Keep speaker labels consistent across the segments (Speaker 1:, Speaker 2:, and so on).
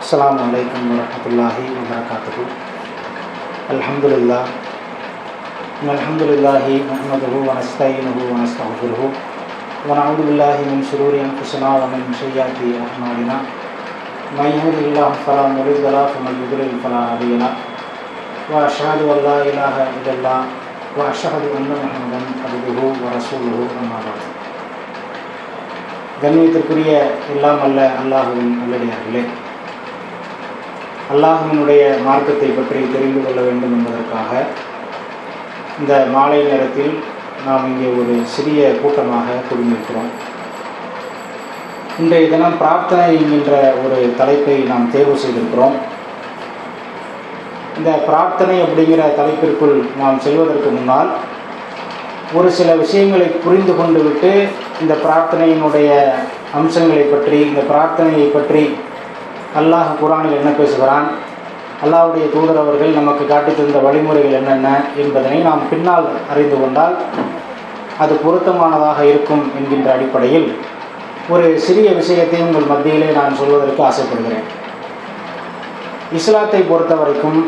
Speaker 1: அஸ்ஸலாமு அலைக்கும் வரஹ்மத்துல்லாஹி வபரகாத்துஹு. அல்ஹம்துலில்லாஹ் அல்ஹம்துலில்லாஹி நஹ்மதுஹு வ நஸ்தஈனுஹு வ நஸ்தக்ஃபிருஹு வ நஊது பில்லாஹி மின் ஷுரூரி அன்ஃபுஸினா வ மின் ஸய்யிஆத்தி அஅமாலினா. மை யஹ்திஹில்லாஹு ஃபலா முضில்ல லஹு வ மன் யுضلل ஃபலா ஹாதிய லஹு. வ அஷ்ஹது அன் லா இலாஹ இல்லல்லாஹ் வ அஷ்ஹது அன்ன முஹம்மதன் அப்துஹு வ ரசூலுஹு. அம்மா பஅத். கண்ணியத்திற்குரிய எல்லாம் அல்ல அல்லாஹுவின் நல்லடியார்களே, அல்லாஹுவினுடைய மார்க்கத்தை பற்றி தெரிந்து கொள்ள வேண்டும் என்பதற்காக இந்த மாலை நேரத்தில் நாம் இங்கே ஒரு சிறிய கூட்டமாக குழுமியிருக்கிறோம். இன்றைய தினம் பிரார்த்தனை என்கின்ற ஒரு தலைப்பை நாம் தேர்வு செய்திருக்கிறோம். இந்த பிரார்த்தனை அப்படிங்கிற தலைப்பிற்குள் நாம் செல்வதற்கு முன்னால் ஒரு சில விஷயங்களை புரிந்து கொண்டு விட்டு இந்த பிரார்த்தனையினுடைய அம்சங்களை பற்றி, இந்த பிரார்த்தனையை பற்றி அல்லாஹ் குர்ஆனில் என்ன பேசுகிறான், அல்லாஹ்வுடைய தூதர் அவர்கள் நமக்கு காட்டி தந்த வழிமுறைகள் என்னென்ன என்பதனை நாம் பின்னால் அறிந்து கொண்டால் அது பொருத்தமானதாக இருக்கும் என்கின்ற அடிப்படையில் ஒரு சிறிய விஷயத்தை உங்கள் மத்தியிலே நான் சொல்வதற்கு ஆசைப்படுகிறேன். இஸ்லாத்தை பொறுத்த வரைக்கும்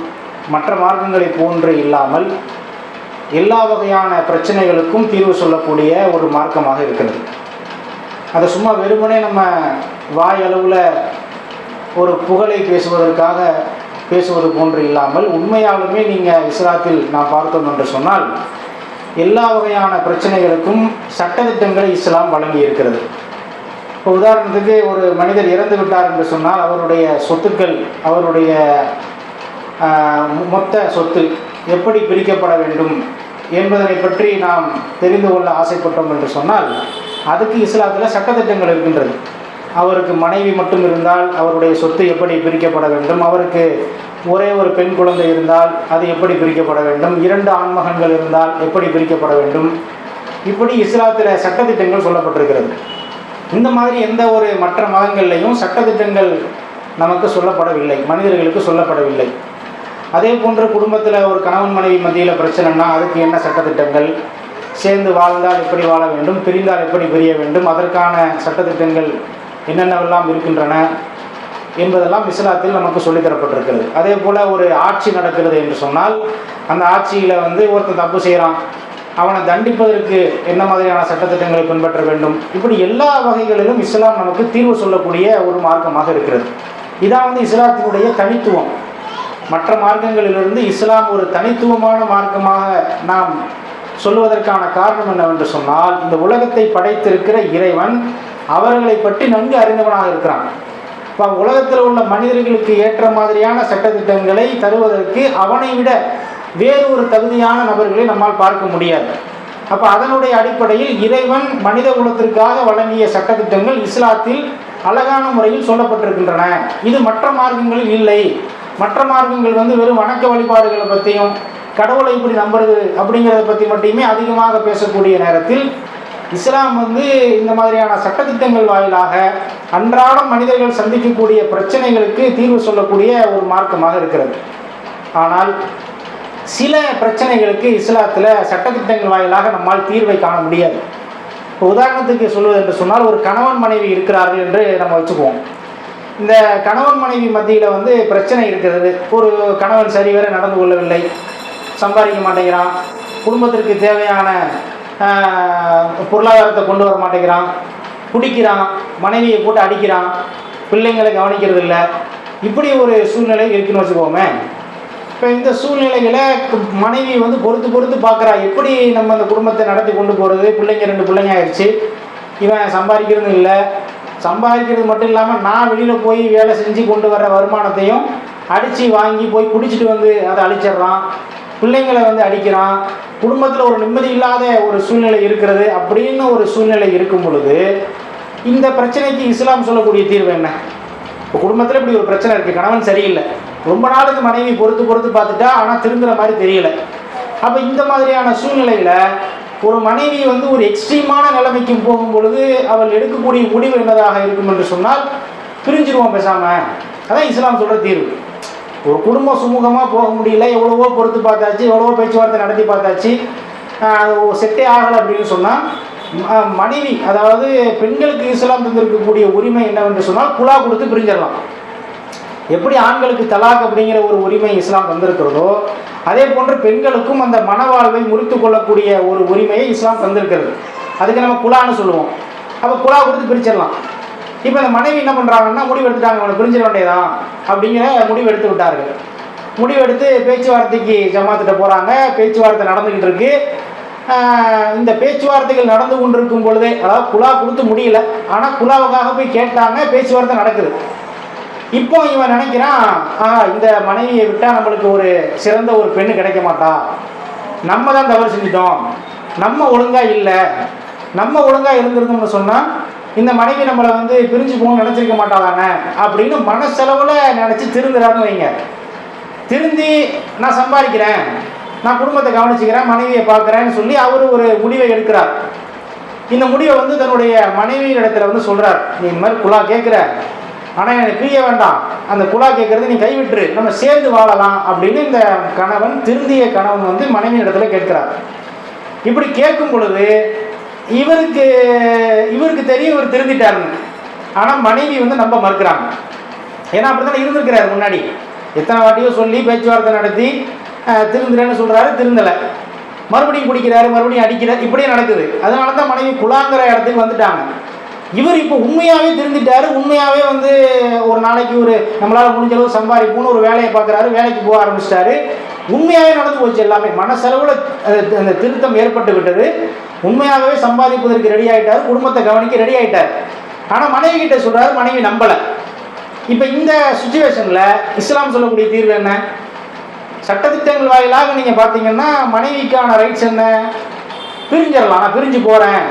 Speaker 1: மற்ற மார்க்கங்களை போன்று இல்லாமல் எல்லா வகையான பிரச்சனைகளுக்கும் தீர்வு சொல்லக்கூடிய ஒரு மார்க்கமாக இருக்கிறது. அதை சும்மா வெறுமனே நம்ம வாய் அளவில் ஒரு புகழை பேசுவதற்காக பேசுவது போன்று இல்லாமல், உண்மையாலுமே நீங்கள் இஸ்லாத்தில் நாம் பார்த்தோம் என்று சொன்னால் எல்லா வகையான பிரச்சனைகளுக்கும் சட்டத்திட்டங்களை இஸ்லாம் வழங்கி இருக்கிறது. இப்போ உதாரணத்துக்கு ஒரு மனிதர் இறந்து விட்டார் என்று சொன்னால் அவருடைய சொத்துக்கள், அவருடைய மொத்த சொத்து எப்படி பிரிக்கப்பட வேண்டும் என்பதனை பற்றி நாம் தெரிந்து கொள்ள ஆசைப்பட்டோம் என்று சொன்னால் அதுக்கு இஸ்லாத்தில் சட்டத்திட்டங்கள் இருக்கின்றது. அவருக்கு மனைவி மட்டும் இருந்தால் அவருடைய சொத்து எப்படி பிரிக்கப்பட வேண்டும், அவருக்கு ஒரே ஒரு பெண் குழந்தை இருந்தால் அது எப்படி பிரிக்கப்பட வேண்டும், 2 ஆண்மகன்கள் இருந்தால் எப்படி பிரிக்கப்பட வேண்டும், இப்படி இஸ்லாத்தில் சட்டத்திட்டங்கள் சொல்லப்பட்டிருக்கிறது. இந்த மாதிரி எந்த ஒரு மற்ற மதங்கள்லையும் சட்டத்திட்டங்கள் நமக்கு சொல்லப்படவில்லை, மனிதர்களுக்கு சொல்லப்படவில்லை. அதே போன்று குடும்பத்தில் ஒரு கணவன் மனைவி மத்தியில் பிரச்சனைனா அதுக்கு என்ன சட்டத்திட்டங்கள், சேர்ந்து வாழ்ந்தால் எப்படி வாழ வேண்டும், பிரிந்தால் எப்படி பிரிய வேண்டும், அதற்கான சட்டத்திட்டங்கள் என்னென்னவெல்லாம் இருக்கின்றன என்பதெல்லாம் இஸ்லாத்தில் நமக்கு சொல்லித்தரப்பட்டிருக்கிறது. அதே போல் ஒரு ஆட்சி நடக்கிறது என்று சொன்னால் அந்த ஆட்சியில் ஒருத்தன் தப்பு செய்கிறான், அவனை தண்டிப்பதற்கு என்ன மாதிரியான சட்டத்திட்டங்களை பின்பற்ற வேண்டும், இப்படி எல்லா வகைகளிலும் இஸ்லாம் நமக்கு தீர்வு சொல்லக்கூடிய ஒரு மார்க்கமாக இருக்கிறது. இதான் இஸ்லாத்தினுடைய தனித்துவம். மற்ற மார்க்கங்களிலிருந்து இஸ்லாம் ஒரு தனித்துவமான மார்க்கமாக நாம் சொல்வதற்கான காரணம் என்னவென்று சொன்னால், இந்த உலகத்தை படைத்திருக்கிற இறைவன் அவர்களை பற்றி நன்கு அறிந்தவனாக இருக்கிறான். இப்போ உலகத்தில் உள்ள மனிதர்களுக்கு ஏற்ற மாதிரியான சட்டத்திட்டங்களை தருவதற்கு அவனை விட வேறு ஒரு தகுதியான நபர்களை நம்மால் பார்க்க முடியாது. அப்போ அதனுடைய அடிப்படையில் இறைவன் மனித குலத்திற்காக வழங்கிய சட்டத்திட்டங்கள் இஸ்லாத்தில் அழகான முறையில் சொல்லப்பட்டிருக்கின்றன. இது மற்ற மார்க்கங்களில் இல்லை. மற்ற மார்க்கங்கள் வெறும் வணக்க வழிபாடுகளை பற்றியும் கடவுளை இப்படி நம்புறது அப்படிங்கிறத பற்றி மட்டுமே அதிகமாக பேசக்கூடிய நேரத்தில் இஸ்லாம் இந்த மாதிரியான சட்டத்திட்டங்கள் வாயிலாக அன்றாடம் மனிதர்கள் சந்திக்கக்கூடிய பிரச்சனைகளுக்கு தீர்வு சொல்லக்கூடிய ஒரு மார்க்கமாக இருக்கிறது. ஆனால் சில பிரச்சனைகளுக்கு இஸ்லாத்தில் சட்டத்திட்டங்கள் வாயிலாக நம்மால் தீர்வை காண முடியாது. இப்போ உதாரணத்துக்கு சொல்வது என்று சொன்னால், ஒரு கணவன் மனைவி இருக்கிறார்கள் என்று நம்ம வச்சுக்குவோம். இந்த கணவன் மனைவி மத்தியில் பிரச்சனை இருக்கிறது. ஒரு கணவன் சரிவர நடந்து கொள்ளவில்லை, சம்பாதிக்க மாட்டேங்கிறான், குடும்பத்திற்கு தேவையான பொருளாதாரத்தை கொண்டு வர மாட்டேங்கிறான், குடிக்கிறான், மனைவியை போட்டு அடிக்கிறான், பிள்ளைங்களை கவனிக்கிறது இல்லை, இப்படி ஒரு சூழ்நிலை இருக்குன்னு வச்சுக்கோமே. இப்போ இந்த சூழ்நிலைகளை மனைவி பொறுத்து பார்க்குறா, எப்படி நம்ம அந்த குடும்பத்தை நடத்தி கொண்டு போகிறது. பிள்ளைங்க 2 பிள்ளைங்க ஆயிடுச்சு, இவன் சம்பாதிக்கிறது இல்லை, சம்பாதிக்கிறது மட்டும் இல்லாமல் நான் வெளியில் போய் வேலை செஞ்சு கொண்டு வர்ற வருமானத்தையும் அடித்து வாங்கி போய் குடிச்சிட்டு அதை அழிச்சிட்றான், பிள்ளைங்களை அடிக்கிறான், குடும்பத்தில் ஒரு நிம்மதி இல்லாத ஒரு சூழ்நிலை இருக்கிறது. அப்படின்னு ஒரு சூழ்நிலை இருக்கும் பொழுது இந்த பிரச்சனைக்கு இஸ்லாம் சொல்லக்கூடிய தீர்வு என்ன? இப்போ குடும்பத்தில் இப்படி ஒரு பிரச்சனை இருக்குது, கணவன் சரியில்லை, ரொம்ப நாளுக்கு மனைவி பொறுத்து பார்த்துட்டா, ஆனால் திருந்துற மாதிரி தெரியல. அப்போ இந்த மாதிரியான சூழ்நிலையில் ஒரு மனைவி ஒரு எக்ஸ்ட்ரீமான நிலைமைக்கு போகும் பொழுது அவள் எடுக்கக்கூடிய முடிவு என்னதாக இருக்கும் என்று சொன்னால், பிரிஞ்சிருவோம் பேசாமல். அதான் இஸ்லாம் சொல்கிற தீர்வு. ஒரு குடும்பம் சுமூகமாக போக முடியல, எவ்வளவோ பொறுத்து பார்த்தாச்சு, எவ்வளவோ பேச்சுவார்த்தை நடத்தி பார்த்தாச்சு, செட்டே ஆகலை அப்படின்னு சொன்னால் மனைவி, அதாவது பெண்களுக்கு இஸ்லாம் தந்திருக்கக்கூடிய உரிமை என்னவென்று சொன்னால் குலா கொடுத்து பிரிஞ்சிடலாம். எப்படி ஆண்களுக்கு தலாக் அப்படிங்கிற ஒரு உரிமை இஸ்லாம் தந்திருக்கிறதோ, அதே போன்று பெண்களுக்கும் அந்த மனவாழ்வை முறித்து கொள்ளக்கூடிய ஒரு உரிமையை இஸ்லாம் தந்திருக்கிறது. அதுக்கு நம்ம குலான்னு சொல்லுவோம். அப்போ குலா கொடுத்து பிரிச்சிடலாம். இப்போ அந்த மனைவி என்ன பண்ணுறாங்கன்னா, முடிவு எடுத்துட்டாங்க, அவனை பிரிஞ்சிட வேண்டியதான் அப்படிங்கிற முடிவு எடுத்து விட்டார்கள். முடிவெடுத்து பேச்சுவார்த்தைக்கு ஜமாத்திட்ட போகிறாங்க. பேச்சுவார்த்தை நடந்துக்கிட்டு இருக்கு. இந்த பேச்சுவார்த்தைகள் நடந்து கொண்டிருக்கும் பொழுதே, அதாவது குலா கொடுத்து முடியல, ஆனால் குலாவுக்காக போய் கேட்டாங்க, பேச்சுவார்த்தை நடக்குது. இப்போ இவன் நினைக்கிறான், இந்த மனைவியை விட்டால் நம்மளுக்கு ஒரு சிறந்த ஒரு பெண்ணு கிடைக்க மாட்டா, நம்ம தான் தவறு செஞ்சிட்டோம், நம்ம ஒழுங்காக இல்லை, நம்ம ஒழுங்காக இருந்திருந்தோம்னு சொன்னால் இந்த மனைவி நம்மளை வந்து பிரிஞ்சு போகணும்னு நினச்சிருக்க மாட்டாதானே அப்படின்னு மனசெலவில் நினச்சி திருந்துறான்னு வைங்க. திருந்தி நான் சம்பாதிக்கிறேன், நான் குடும்பத்தை கவனிச்சுக்கிறேன், மனைவியை பார்க்குறேன்னு சொல்லி அவர் ஒரு முடிவை எடுக்கிறார். இந்த முடிவை வந்து தன்னுடைய மனைவியின் இடத்துல வந்து சொல்கிறார், நீ இந்த மாதிரி குலா கேட்குற, ஆனால் எனக்கு பிரிய வேண்டாம், அந்த குலா கேட்குறது நீ கைவிட்டுரு, நம்ம சேர்ந்து வாழலாம் அப்படின்னு இந்த கணவன், திருந்திய கணவன் வந்து மனைவியின் இடத்துல கேட்கிறார். இப்படி கேட்கும் பொழுது இவருக்கு தெரியும் இவர் திருந்திட்டாருன்னு. ஆனால் மனைவி வந்து நம்ப மறுக்கிறாங்க. ஏன்னா அப்படி தானே இருந்திருக்கிறாரு முன்னாடி. எத்தனை வாட்டியோ சொல்லி பேச்சுவார்த்தை நடத்தி திருந்துறேன்னு சொல்கிறாரு, திருந்தலை, மறுபடியும் குடிக்கிறாரு, மறுபடியும் அடிக்கிறார், இப்படியே நடக்குது. அதனால தான் மனைவி குலாங்கிற இடத்துக்கு வந்துட்டாங்க. இவர் இப்போ உண்மையாகவே திருந்திட்டாரு. உண்மையாகவே வந்து ஒரு நாளைக்கு ஒரு நம்மளால் முடிஞ்ச அளவு சம்பாதிப்புன்னு ஒரு வேலையை பார்க்குறாரு, வேலைக்கு போக ஆரம்பிச்சிட்டாரு. உண்மையாகவே நடந்து போச்சு எல்லாமே. மனசெலவில் அந்த திருத்தம் ஏற்பட்டு விட்டது. உண்மையாகவே சம்பாதிப்பதற்கு ரெடி ஆகிட்டார், குடும்பத்தை கவனிக்க ரெடி ஆகிட்டார். ஆனால் மனைவி கிட்ட சொல்கிறாரு, மனைவி நம்பலை. இப்போ இந்த சுச்சுவேஷனில் இஸ்லாம் சொல்லக்கூடிய தீர்வு என்ன? சட்டத்திட்டங்கள் வாயிலாக நீங்கள் பார்த்தீங்கன்னா மனைவிக்கான ரைட்ஸ் என்ன? பிரிஞ்சிடலாம், நான் பிரிஞ்சு போகிறேன்,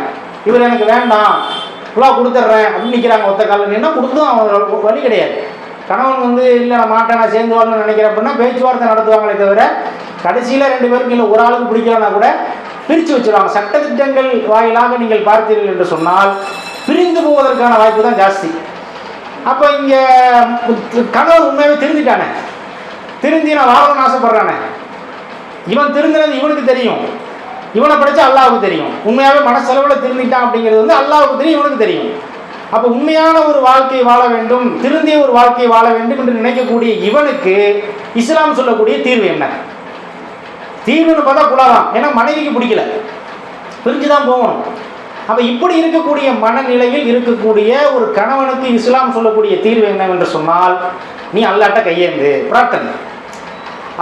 Speaker 1: இவர் எனக்கு வேண்டாம், ஃபுல்லாக கொடுத்துட்றேன் அப்படின்னு நிற்கிறாங்க. ஒத்த காலில் என்ன கொடுத்தும் அவங்க வழி கிடையாது. கணவன் வந்து இல்லை நான் மாட்டேன், நான் சேர்ந்து வரணும்னு நினைக்கிறேன் அப்படின்னா பேச்சுவார்த்தை நடத்துவாங்களே தவிர கடைசியில் 2 பேருக்கு இல்லை ஒரு ஆளுக்கு பிடிக்கலன்னா கூட பிரித்து வச்சுருவாங்க. சட்டத்திட்டங்கள் வாயிலாக நீங்கள் பார்த்தீர்கள் என்று சொன்னால் பிரிந்து போவதற்கான வாய்ப்பு தான் ஜாஸ்தி. அப்போ இங்கே கணவன் உண்மையாகவே திருந்திட்டானே, திருந்தி நான் வாழணும்னு ஆசைப்படுறானே, இவன் திருந்தினது இவனுக்கு தெரியும், இவனை படித்தா அல்லாவுக்கு தெரியும். உண்மையாகவே மனசெலவில் திருந்திட்டான் அப்படிங்கிறது வந்து அல்லாவுக்கு தெரியும், இவனுக்கு தெரியும். அப்போ உண்மையான ஒரு வாழ்க்கையை வாழ வேண்டும், திருந்திய ஒரு வாழ்க்கையை வாழ வேண்டும் என்று நினைக்கக்கூடிய இவனுக்கு இஸ்லாம் சொல்லக்கூடிய தீர்வு என்ன? தீர்வுன்னு பார்த்தா குலாதான். ஏன்னா மனைவிக்கு பிடிக்கல, பிரிஞ்சுதான் போகணும். அப்போ இப்படி இருக்கக்கூடிய மனநிலையில் இருக்கக்கூடிய ஒரு கணவனுக்கு இஸ்லாம் சொல்லக்கூடிய தீர்வு என்னவென்று சொன்னால், நீ அல்லாட்ட கையேந்து பிரார்த்தனை.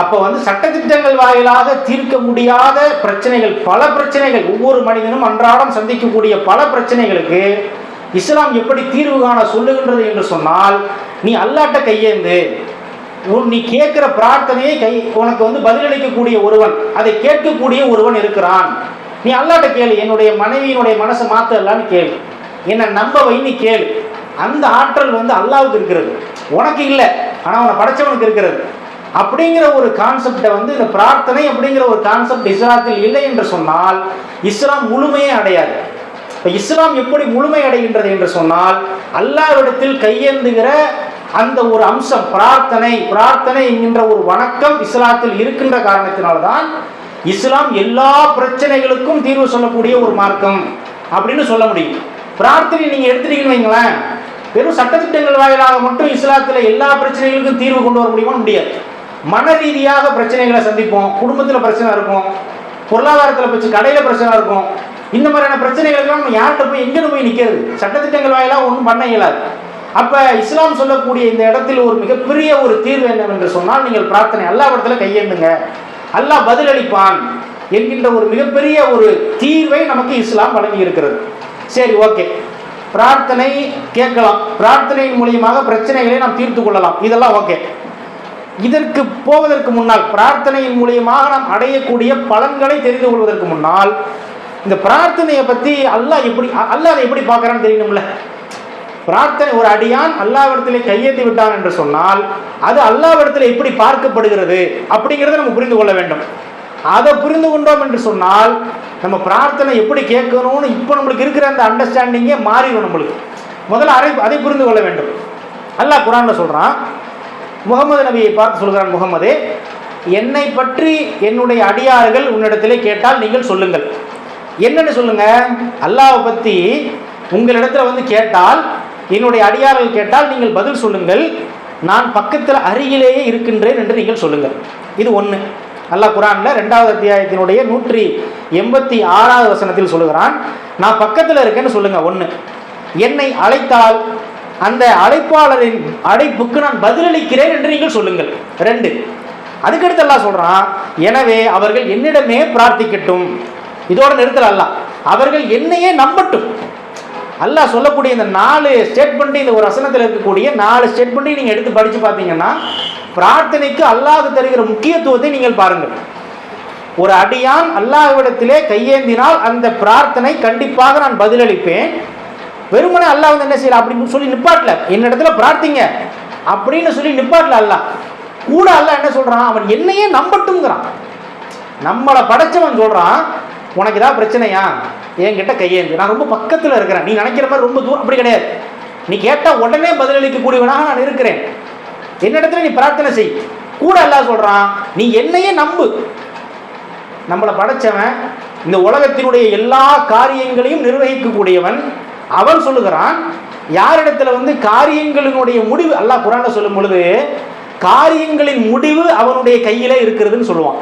Speaker 1: அப்போ வந்து சட்டத்திட்டங்கள் வாயிலாக தீர்க்க முடியாத பிரச்சனைகள், பல பிரச்சனைகள், ஒவ்வொரு மனிதனும் அன்றாடம் சந்திக்கக்கூடிய பல பிரச்சனைகளுக்கு இஸ்லாம் எப்படி தீர்வு காண சொல்லுகின்றது என்று சொன்னால், நீ அல்லாட்ட கையேந்து, நீ கேட்கிற பிரார்த்தனையை உனக்கு வந்து பதிலளிக்கக்கூடிய ஒருவன், அதை கேட்கக்கூடிய ஒருவன் இருக்கிறான். நீ அல்லாட்ட கேளு, என்னுடைய மனைவியினுடைய மனசை மாற்றலான்னு கேளு, என்னை நம்ப வைன்னு கேளு. அந்த ஆற்றல் வந்து அல்லாவுக்கு இருக்கிறது, உனக்கு இல்லை, ஆனால் அவனை படைச்சவனுக்கு இருக்கிறது. அப்படிங்கிற ஒரு கான்செப்டை வந்து இந்த பிரார்த்தனை அப்படிங்கிற ஒரு கான்செப்ட் இஸ்லாத்தில் இல்லை என்று சொன்னால் இஸ்லாம் முழுமையே அடையாது. இப்போ இஸ்லாம் எப்படி முழுமை அடைகின்றது என்று சொன்னால், அல்லாஹ்விடத்தில் கையேந்துகிற அந்த ஒரு அம்சம் பிரார்த்தனை, பிரார்த்தனை என்கின்ற ஒரு வணக்கம் இஸ்லாத்தில் இருக்கின்ற காரணத்தினால்தான் இஸ்லாம் எல்லா பிரச்சனைகளுக்கும் தீர்வு சொல்லக்கூடிய ஒரு மார்க்கம் அப்படின்னு சொல்ல முடியும். பிரார்த்தனை நீங்கள் எடுத்துட்டீங்கன்னு வைங்களேன், வெறும் சட்டத்திட்டங்கள் வாயிலாக மட்டும் இஸ்லாத்தில் எல்லா பிரச்சனைகளுக்கும் தீர்வு கொண்டு வர முடியுமா? முடியாது. மன ரீதியாக பிரச்சனைகளை சந்திப்போம், குடும்பத்தில் பிரச்சனை இருக்கும், பொருளாதாரத்தில் பிரச்சனை, கடையில் பிரச்சனை இருக்கும். இந்த மாதிரியான பிரச்சனைகளுக்கெல்லாம் நம்ம யார்கிட்ட போய் எங்கன்னு போய் நிற்கிறது? சட்டத்திட்டங்கள் வாயிலாக ஒன்றும் பண்ண இயலாது. அப்போ இஸ்லாம் சொல்லக்கூடிய இந்த இடத்தில் ஒரு மிகப்பெரிய ஒரு தீர்வு என்னவென்று சொன்னால், நீங்கள் பிரார்த்தனை அல்லாஹ்விடத்தில் கையேந்துங்க, அல்லாஹ் பதிலளிப்பான் என்கின்ற ஒரு மிகப்பெரிய ஒரு தீர்வை நமக்கு இஸ்லாம் வழங்கி இருக்கிறது. சரி, ஓகே, பிரார்த்தனை கேட்கலாம், பிரார்த்தனையின் மூலியமாக பிரச்சனைகளை நாம் தீர்த்து கொள்ளலாம், இதெல்லாம் ஓகே. இதற்கு போவதற்கு முன்னால், பிரார்த்தனையின் மூலியமாக நாம் அடையக்கூடிய பலன்களை தெரிந்து கொள்வதற்கு முன்னால், இந்த பிரார்த்தனையை பற்றி அல்லாஹ் அதை எப்படி பார்க்குறான்னு தெரியணும்ல. பிரார்த்தனை, ஒரு அடியான் அல்லாஹ்விடத்திலே கையேற்றி விட்டான் என்று சொன்னால் அது அல்லாஹ்விடத்தில் எப்படி பார்க்கப்படுகிறது அப்படிங்கிறத நம்ம புரிந்து கொள்ள வேண்டும். அதை புரிந்து கொண்டோம் என்று சொன்னால் நம்ம பிரார்த்தனை எப்படி கேட்கணும்னு இப்போ நம்மளுக்கு இருக்கிற அந்த அண்டர்ஸ்டாண்டிங்கே மாறிடும். நம்மளுக்கு முதல்ல அதை புரிந்து கொள்ள வேண்டும். அல்லாஹ் குர்ஆனில் சொல்கிறான், முகமது நபியை பார்த்து சொல்கிறான், முகமதே, என்னை பற்றி என்னுடைய அடியார்கள் உன்னிடத்திலே கேட்டால் நீங்கள் சொல்லுங்கள். என்னன்னு சொல்லுங்க? அல்லாஹ்வை பற்றி உங்களிடத்துல வந்து கேட்டால், என்னுடைய அடியார்கள் கேட்டால் நீங்கள் பதில் சொல்லுங்கள். நான் பக்கத்தில் அருகிலேயே இருக்கின்றேன் என்று நீங்கள் சொல்லுங்கள். இது ஒன்று. அல்லாஹ் குர்ஆன்ல 2வது அத்தியாயத்தினுடைய 186வது வசனத்தில் சொல்லுகிறான், நான் பக்கத்தில் இருக்கேன்னு சொல்லுங்க. ஒன்று. என்னை அழைத்தால் அந்த அழைப்பாளரின் அழைப்புக்கு நான் பதிலளிக்கிறேன் என்று நீங்கள் சொல்லுங்கள். 2. அதுக்கடுத்து அல்லாஹ் சொல்றான், எனவே அவர்கள் என்னிடமே பிரார்த்திக்கட்டும். இதோட நிறுத்தல அல்லாஹ், அவர்கள் என்னையே நம்பட்டும். அல்லாஹ் சொல்லக்கூடிய இந்த 4 ஸ்டேட்மெண்ட், இந்த ஒரு வசனத்தில் இருக்கக்கூடிய 4 ஸ்டேட்மெண்ட்டையும் நீங்கள் எடுத்து படித்து பார்த்தீங்கன்னா பிரார்த்தனைக்கு அல்லாஹ் தருகிற முக்கியத்துவத்தை நீங்கள் பாருங்கள். ஒரு அடியான் அல்லாஹ்விடத்திலே கையேந்தினால் அந்த பிரார்த்தனை கண்டிப்பாக நான் பதிலளிப்பேன். வெறுமனே அல்லாஹ் வந்து என்ன செய்யலாம் அப்படின்னு சொல்லி நிப்பாட்டல, என்னிடத்துல பிரார்த்திங்க அப்படின்னு சொல்லி நிப்பாட்டல. அல்லாஹ் கூட அல்லாஹ் என்ன சொல்றான், அவன் என்னையே நம்பட்டும்ங்கிறான். நம்மளை படைச்சவன் சொல்றான், உனக்கு ஏதாவது பிரச்சனையா என்கிட்ட கையேந்து, நான் ரொம்ப பக்கத்தில் இருக்கிறேன், நீ நினைக்கிற மாதிரி ரொம்ப தூரம் அப்படி கிடையாது, நீ கேட்டால் உடனே பதிலளிக்கக்கூடியவனாக நான் இருக்கிறேன், என்னிடத்துல நீ பிரார்த்தனை செய். கூட அல்லாஹ் சொல்றான், நீ என்னையே நம்பு. நம்மளை படைச்சவன் இந்த உலகத்தினுடைய எல்லா காரியங்களையும் நிர்வகிக்கக்கூடியவன். அவன் சொல்லுகிறான், யாரிடத்துல வந்து காரியங்களினுடைய முடிவு, அல்லாஹ் குர்ஆன்ல சொல்லும் பொழுது காரியங்களின் முடிவு அவனுடைய கையில இருக்கிறதுன்னு சொல்லுவான்.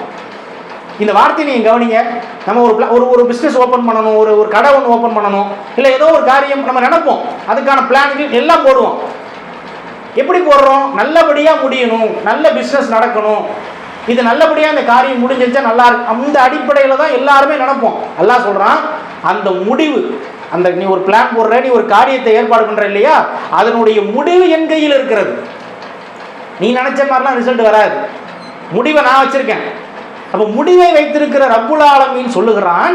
Speaker 1: இந்த வார்த்தையை நீங்கள் கவனிங்க. நம்ம ஒரு பிஸ்னஸ் ஓப்பன் பண்ணணும், ஒரு கடை ஒன்று ஓப்பன் பண்ணணும், இல்லை ஏதோ ஒரு காரியம் நம்ம நினைப்போம், அதுக்கான பிளான்கள் எல்லாம் போடுவோம். எப்படி போடுறோம், நல்லபடியாக முடியணும், நல்ல பிஸ்னஸ் நடக்கணும், இது நல்லபடியாக இந்த காரியம் முடிஞ்சிருச்சா நல்லா இருக்கு, அந்த அடிப்படையில் தான் எல்லாருமே நினைப்போம். அல்லாஹ் சொல்கிறான், அந்த முடிவு, அந்த நீ ஒரு பிளான் போடுற, நீ ஒரு காரியத்தை ஏற்பாடு பண்ணுற இல்லையா, அதனுடைய முடிவு என் கையில் இருக்கிறது. நீ நினைச்ச மாதிரிலாம் ரிசல்ட் வராது, முடிவை நான் வச்சிருக்கேன். அப்போ முடிவை வைத்திருக்கிற ரப்புல் ஆலமீன் சொல்லுகிறான்,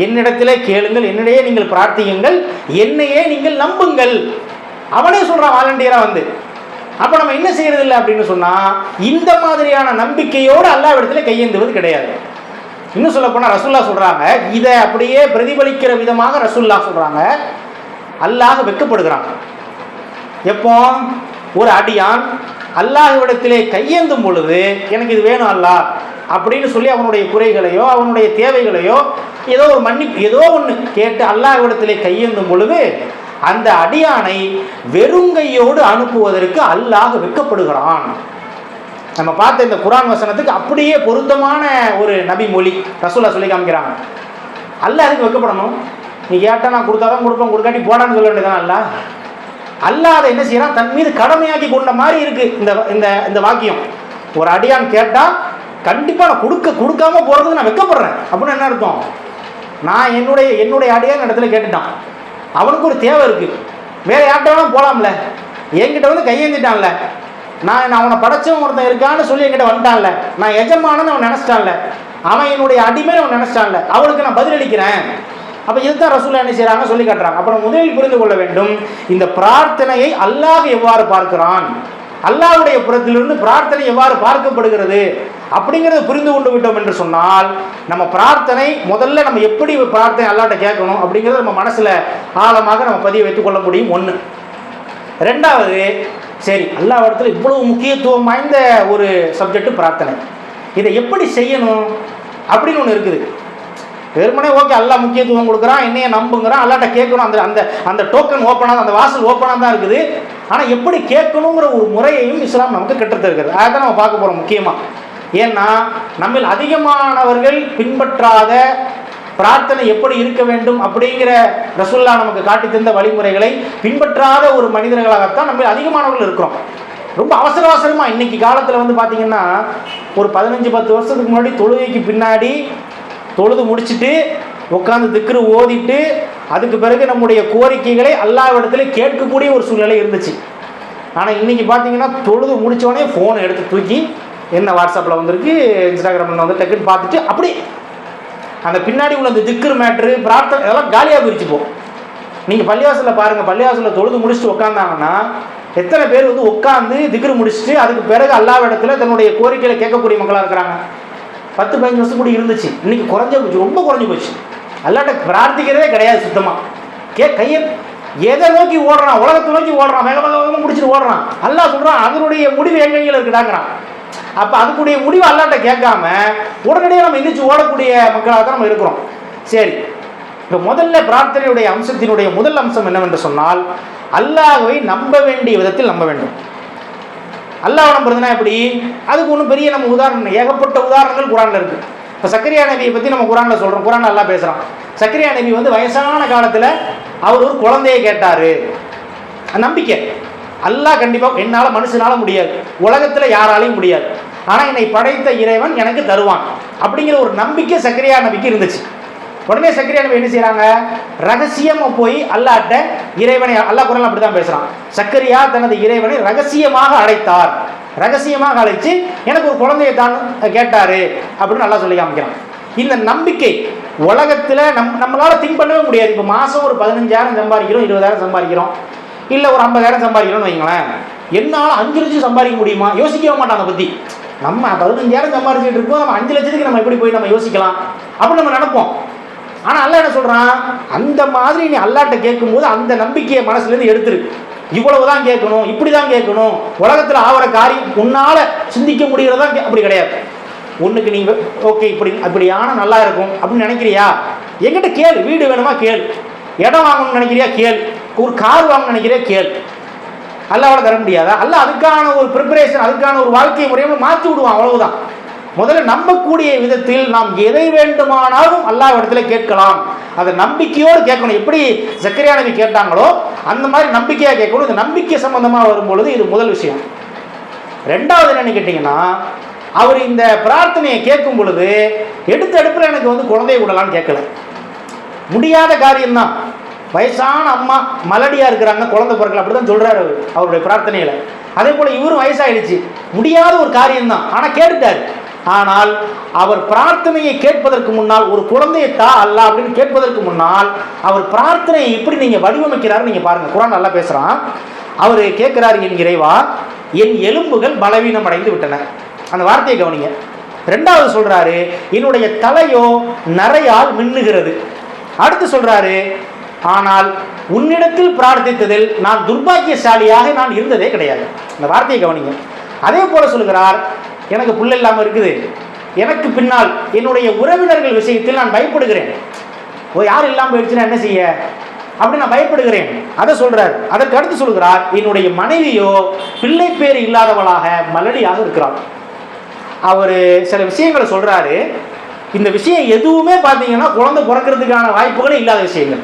Speaker 1: என்னிடத்திலே கேளுங்கள், என்னிடையே நீங்கள் பிரார்த்தியுங்கள், என்னையே நீங்கள் நம்புங்கள். அவனே சொல்றான் வாலண்டியரா வந்து. அப்போ நம்ம என்ன செய்யறது இல்லை அப்படின்னு சொன்னா, இந்த மாதிரியான நம்பிக்கையோடு அல்லாஹ்விடத்தில் கையேந்துவது கிடையாது. இன்னும் சொல்ல போனா ரசூலுல்லாஹ் சொல்றாங்க, இதை அப்படியே பிரதிபலிக்கிற விதமாக ரசூலுல்லாஹ் சொல்றாங்க, அல்லாஹ் வெட்கப்படுகிறான். எப்போ ஒரு அடியான் அல்லாஹ்விடத்திலே கையேந்தும் பொழுது, எனக்கு இது வேணும் அல்லாஹ் அப்படின்னு சொல்லி அவனுடைய குறைகளையோ அவனுடைய தேவைகளையோ ஏதோ ஒரு மன்னிப்பு ஏதோ ஒன்று கேட்டு அல்லாஹ்விடத்திலே கையேந்தும் பொழுது அந்த அடியானை வெறுங்கையோடு அனுப்புவதற்கு அல்லாஹ் வெட்கப்படுகிறான். நம்ம பார்த்த இந்த குர்ஆன் வசனத்துக்கு அப்படியே பொருத்தமான ஒரு நபி மொழி ரசூலுல்லாஹ் சொல்லி காமிக்கிறாங்க. அல்லாஹ் அதுக்கு வெட்கப்படணும். நீ கேட்டால் நான் கொடுத்தாதான் கொடுப்பேன், கொடுக்காட்டி போடான்னு சொல்ல வேண்டியதான். அல்லாஹ் அதை என்ன செய்யறான், தன் மீது கடமையாக்கி கொண்ட மாதிரி இருக்கு இந்த வாக்கியம். ஒரு அடியான் கேட்டால் கண்டிப்பாக நான் கொடுக்காம போகிறதுக்கு நான் வெட்கப்படுறேன் அப்படின்னு என்ன அர்த்தம், நான் என்னுடைய அடியான் இடத்துல கேட்டுட்டான், அவனுக்கு ஒரு தேவை இருக்குது, வேறு யார்கிட்ட வேணால் போகலாம்ல, என்கிட்ட வந்து கையேந்திட்டான்ல, நான் அவனை படைச்சவன் ஒருத்தன் இருக்கான்னு சொல்லி என்கிட்ட வந்துட்டான்ல, நான் எஜமானன்னு அவன் நினச்சிட்டான்ல, அவன் என்னுடைய அடிமைன்னு அவன் நினச்சிட்டான்ல, அவனுக்கு நான் பதிலளிக்கிறேன். அப்போ இதுதான் ரசூலுல்லாஹ் என்ன செய்கிறாங்க சொல்லி காட்டுறாங்க. அப்புறம் முதலில் புரிந்து கொள்ள வேண்டும், இந்த பிரார்த்தனையை அல்லாஹ் எவ்வாறு பார்க்கிறான், அல்லாஹ்வுடைய புறத்திலிருந்து பிரார்த்தனை எவ்வாறு பார்க்கப்படுகிறது அப்படிங்கிறத புரிந்து கொண்டு விட்டோம் என்று சொன்னால், நம்ம பிரார்த்தனை முதல்ல நம்ம எப்படி பிரார்த்தனை அல்லாஹ்ட்ட கேட்கணும் அப்படிங்கிறத நம்ம மனசில் ஆழமாக நம்ம பதிய வைத்துக் கொள்ள முடியும். ஒன்று. ரெண்டாவது, சரி அல்லாஹ் இடத்துல இவ்வளவு முக்கியத்துவம் வாய்ந்த ஒரு சப்ஜெக்ட் பிரார்த்தனை, இதை எப்படி செய்யணும் அப்படின்னு ஒன்று இருக்குது. வெறுமனே ஓகே அல்லாஹ் முக்கியத்துவம் கொடுக்குறான், என்னைய நம்புங்கிறான், அல்லாஹ்ட்ட கேட்கணும், அந்த டோக்கன் ஓப்பனாக, அந்த வாசல் ஓப்பனாக தான் இருக்குது. ஆனால் எப்படி கேட்கணுங்கிற ஒரு முறையையும் இஸ்லாம் நமக்கு கற்றுத்தருகிறது. அதை தான் நம்ம பார்க்க போகிறோம் முக்கியமாக. ஏன்னா நம்ம அதிகமானவர்கள் பின்பற்றாத பிரார்த்தனை எப்படி இருக்க வேண்டும் அப்படிங்கிற ரசூலுல்லாஹ் நமக்கு காட்டி தந்த வழிமுறைகளை பின்பற்றாத ஒரு மனிதர்களாகத்தான் நம்ம அதிகமானவர்கள் இருக்கிறோம். ரொம்ப அவசரமாக இன்னைக்கு காலத்தில் வந்து பார்த்தீங்கன்னா, ஒரு 15-10 வருஷத்துக்கு முன்னாடி தொழுகைக்கு பின்னாடி தொழுது முடிச்சுட்டு உட்காந்து திக்ரு ஓதிட்டு அதுக்கு பிறகு நம்முடைய கோரிக்கைகளை அல்லாஹ்விடத்தில் கேட்கக்கூடிய ஒரு சூழ்நிலை இருந்துச்சு. ஆனால் இன்றைக்கி பார்த்தீங்கன்னா தொழுது முடித்தோடனே ஃபோனை எடுத்து தூக்கி என்ன வாட்ஸ்அப்பில் வந்திருக்கு, இன்ஸ்டாகிராமில் வந்து டக்குன்னு பார்த்துட்டு அப்படி அந்த பின்னாடி உள்ள அந்த திக்ரு மேட்ரு பிரார்த்தனை இதெல்லாம் காலியாக பிரிச்சுப்போம். நீங்கள் பள்ளிவாசலில் பாருங்கள், பள்ளிவாசலில் தொழுது முடிச்சுட்டு உட்காந்தாங்கன்னா எத்தனை பேர் வந்து உட்காந்து திக்ரு முடிச்சுட்டு அதுக்கு பிறகு அல்லாஹ்விடத்தில் தன்னுடைய கோரிக்கைகளை கேட்கக்கூடிய மக்களாக இருக்கிறாங்க. 10-15 வருஷம் கூட இருந்துச்சு, இன்னைக்கு குறைஞ்ச போச்சு, ரொம்ப குறைஞ்சி போச்சு. அல்லாஹ்ட்ட பிரார்த்திக்கிறதே கிடையாது சுத்தமாக. கையை எதை நோக்கி ஓடுறான், உலகத்தை நோக்கி ஓடுறான், வேக வேகமாக முடிச்சுட்டு ஓடுறான். அல்லாஹ் சொல்கிறான் அதனுடைய முடிவு என் கையில் இருக்குடாங்கிறான். அப்போ அதுக்குடைய முடிவு அல்லாஹ்ட்ட கேட்காம உடனடியாக நம்ம எந்திரிச்சு ஓடக்கூடிய மக்களாக தான் நம்ம இருக்கிறோம். சரி, இப்போ முதல்ல பிரார்த்தனையுடைய அம்சத்தினுடைய முதல் அம்சம் என்னவென்று சொன்னால், அல்லாஹ்வை நம்ப வேண்டிய விதத்தில் நம்ப வேண்டும். அல்லாஹ்வை நம்புறதுனா எப்படி? அதுக்கு ஒன்றும் பெரிய நம்ம உதாரணம், ஏகப்பட்ட உதாரணங்கள் குரானில் இருக்குது. இப்போ சக்கரியா நபியை பற்றி நம்ம குரானில் சொல்கிறோம், குரான் நல்லா பேசுகிறான். சக்கரியா நபி வந்து வயசான காலத்தில் அவர் ஒரு குழந்தையை கேட்டார். நம்பிக்கை, அல்லாஹ் கண்டிப்பாக என்னால் மனுஷனால முடியாது, உலகத்தில் யாராலையும் முடியாது, ஆனால் என்னை படைத்த இறைவன் எனக்கு தருவான் அப்படிங்கிற ஒரு நம்பிக்கை சக்கரியா நபிக்கு இருந்துச்சு. உடனே சக்கரியா நபி என்ன செய்கிறாங்க, ரகசியமாக போய் அல்லாஹ்ட்ட இறைவனை, அல்லாஹ் குரான் அப்படி தான் பேசுகிறான், சக்கரியா தனது இறைவனை ரகசியமாக அழைத்தார், ரகசியமாக அழைச்சு எனக்கு ஒரு குழந்தையை தான் கேட்டார் அப்படின்னு நல்லா சொல்லி காமிக்கிறான். இந்த நம்பிக்கை உலகத்தில் நம்மளால் திங்க் பண்ணவே முடியாது. இப்போ மாதம் ஒரு 15,000 சம்பாதிக்கிறோம், 20,000 சம்பாதிக்கிறோம், இல்லை ஒரு 50,000 சம்பாதிக்கிறோம்னு வைங்களேன், என்னால் 5 லட்சம் சம்பாதிக்க முடியுமா? யோசிக்கவே மாட்டான் அதை பற்றி. நம்ம 15,000 சம்பாதிச்சுட்டு இருக்கோம், நம்ம 5 லட்சத்துக்கு நம்ம எப்படி போய் நம்ம யோசிக்கலாம் அப்படின்னு நம்ம நினைப்போம். ஆனால் அல்லாஹ் என்ன சொல்கிறான், அந்த மாதிரி நீ அல்லாஹ்ட்ட கேட்கும்போது அந்த நம்பிக்கையை மனசுலேருந்து எடுத்துரு. இவ்வளவு தான் கேட்கணும், இப்படி தான் கேட்கணும், உலகத்தில் ஆகிற காரியம் உன்னால் சிந்திக்க முடிகிறதா? அப்படி கிடையாது. ஒன்றுக்கு நீங்கள் ஓகே இப்படியான நல்லா இருக்கும் அப்படின்னு நினைக்கிறியா, எங்கிட்ட கேளு. வீடு வேணுமா கேளு, இடம் வாங்கணும்னு நினைக்கிறியா கேளு, ஒரு கார் வாங்கணும்னு நினைக்கிறியா கேளு. அல்லாஹ்வால தர முடியாதா? அல்ல அதுக்கான ஒரு ப்ரிப்பரேஷன், அதுக்கான ஒரு வாழ்க்கை முறையை மாற்றி விடுவான், அவ்வளவுதான். முதல்ல நம்பக்கூடிய விதத்தில் நாம் எதை வேண்டுமானாலும் அல்லாஹ் இடத்துல கேட்கலாம். அதை நம்பிக்கையோடு கேட்கணும். எப்படி சக்கரியா நபி கேட்டாங்களோ அந்த மாதிரி நம்பிக்கையாக கேட்கணும். இந்த நம்பிக்கை சம்பந்தமாக வரும்பொழுது இது முதல் விஷயம். ரெண்டாவது என்னன்னு கேட்டிங்கன்னா, அவர் இந்த பிரார்த்தனையை கேட்கும் பொழுது எடுத்த எடுப்பில் எனக்கு வந்து குழந்தைய விடலான்னு கேட்கல. முடியாத காரியம்தான். வயசான அம்மா மலடியாக இருக்கிறாங்க, குழந்தை பிறக்கல, அப்படி தான் சொல்கிறார் அவர் அவருடைய பிரார்த்தனையில். அதே போல் இவரும் வயசாகிடுச்சு, முடியாத ஒரு காரியம்தான், ஆனால் கேட்டுட்டார். ஆனால் அவர் பிரார்த்தனையை கேட்பதற்கு முன்னால், ஒரு குழந்தையை தா அல்லாஹ் அப்படின்னு கேட்பதற்கு முன்னால் அவர் பிரார்த்தனையை எப்படி நீங்கள் வடிவமைக்கிறாரு நீங்கள் பாருங்கள். குர்ஆன் நல்லா பேசுகிறான். அவர் கேட்குறாரு, என் இறைவா, என் எலும்புகள் பலவீனம் அடைந்து விட்டன. அந்த வார்த்தையை கவனிங்க. ரெண்டாவது சொல்கிறாரு, என்னுடைய தலையோ நரையால் மின்னுகிறது. அடுத்து சொல்கிறாரு, ஆனால் உன்னிடத்தில் பிரார்த்தித்ததில் நான் துர்பாக்கியசாலியாக நான் இருந்ததே கிடையாது. அந்த வார்த்தையை கவனிங்க. அதே போல சொல்கிறார், எனக்கு புள்ள இல்லாமல் இருக்குது, எனக்கு பின்னால் என்னுடைய உறவினர்கள் விஷயத்தில் நான் பயப்படுகிறேன். யார் இல்லாமல் போயிடுச்சுன்னா என்ன செய்ய அப்படி நான் பயப்படுகிறேன். அதை சொல்றார். அதற்கு அடுத்து சொல்கிறார், என்னுடைய மனைவியோ பிள்ளை பேர் இல்லாதவளாக மலடியாக இருக்கிறாள். அவர் சில விஷயங்களை சொல்றாரு. இந்த விஷயம் எதுவுமே பார்த்தீங்கன்னா குழந்தை பிறக்கிறதுக்கான வாய்ப்புகளே இல்லாத விஷயங்கள்.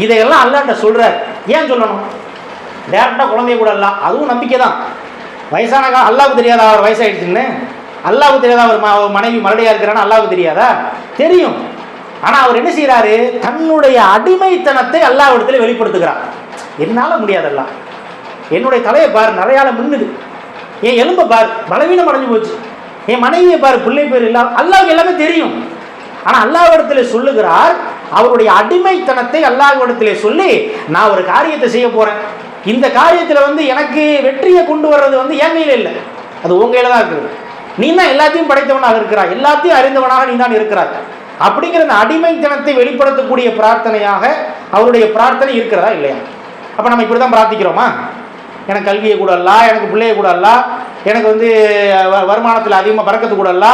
Speaker 1: இதையெல்லாம் அல்லாஹ்ட்ட சொல்றார். ஏன் சொல்லணும்? டேரக்டாக குழந்தைய கூட இல்லை, அதுவும் நம்பிக்கை தான். வயசான காலம் அல்லாஹ்வுக்கு தெரியாதா அவர் வயசாயிடுச்சுன்னு? அல்லாஹ்வுக்கு தெரியாதா அவர் மனைவி மலடியாக இருக்கிறான்னு அல்லாஹ்வுக்கு தெரியாதா? தெரியும். ஆனால் அவர் என்ன செய்கிறாரு, தன்னுடைய அடிமைத்தனத்தை அல்லாஹ்விடத்தில் வெளிப்படுத்துகிறார். என்னால் முடியாதல்லா, என்னுடைய தலையை பாரு நிறையால மின்னுது, என் எலும்பை பாரு பலவீனம் அடைஞ்சு போச்சு, என் மனைவியை பாரு பிள்ளை பேர் இல்லா. அல்லாஹ்வுக்கு எல்லாமே தெரியும். ஆனால் அல்லாஹ்விடத்தில் சொல்லுகிறார், அவருடைய அடிமைத்தனத்தை அல்லாஹ்விடத்தில் சொல்லி, நான் ஒரு காரியத்தை செய்ய போகிறேன், இந்த காரியத்தில் எனக்கு வெற்றியை கொண்டு வர்றது என் கையில் இல்லை, அது உங்க கையில் தான் இருக்குது. நீ தான் எல்லாத்தையும் படைத்தவனாக இருக்கிறாய், எல்லாத்தையும் அறிந்தவனாக நீ தான் இருக்கிறாய். அப்படிங்கிற அந்த அடிமைத்தனத்தை வெளிப்படுத்தக்கூடிய பிரார்த்தனையாக அவருடைய பிரார்த்தனை இருக்கிறதா இல்லையா? அப்போ நம்ம இப்படி தான் பிரார்த்திக்கிறோமா? எனக்கு கல்வியை கூட அல்ல, எனக்கு பிள்ளையை கூட அல்ல, எனக்கு வருமானத்தில் அதிகமாக பறக்கத்து கூட அல்ல.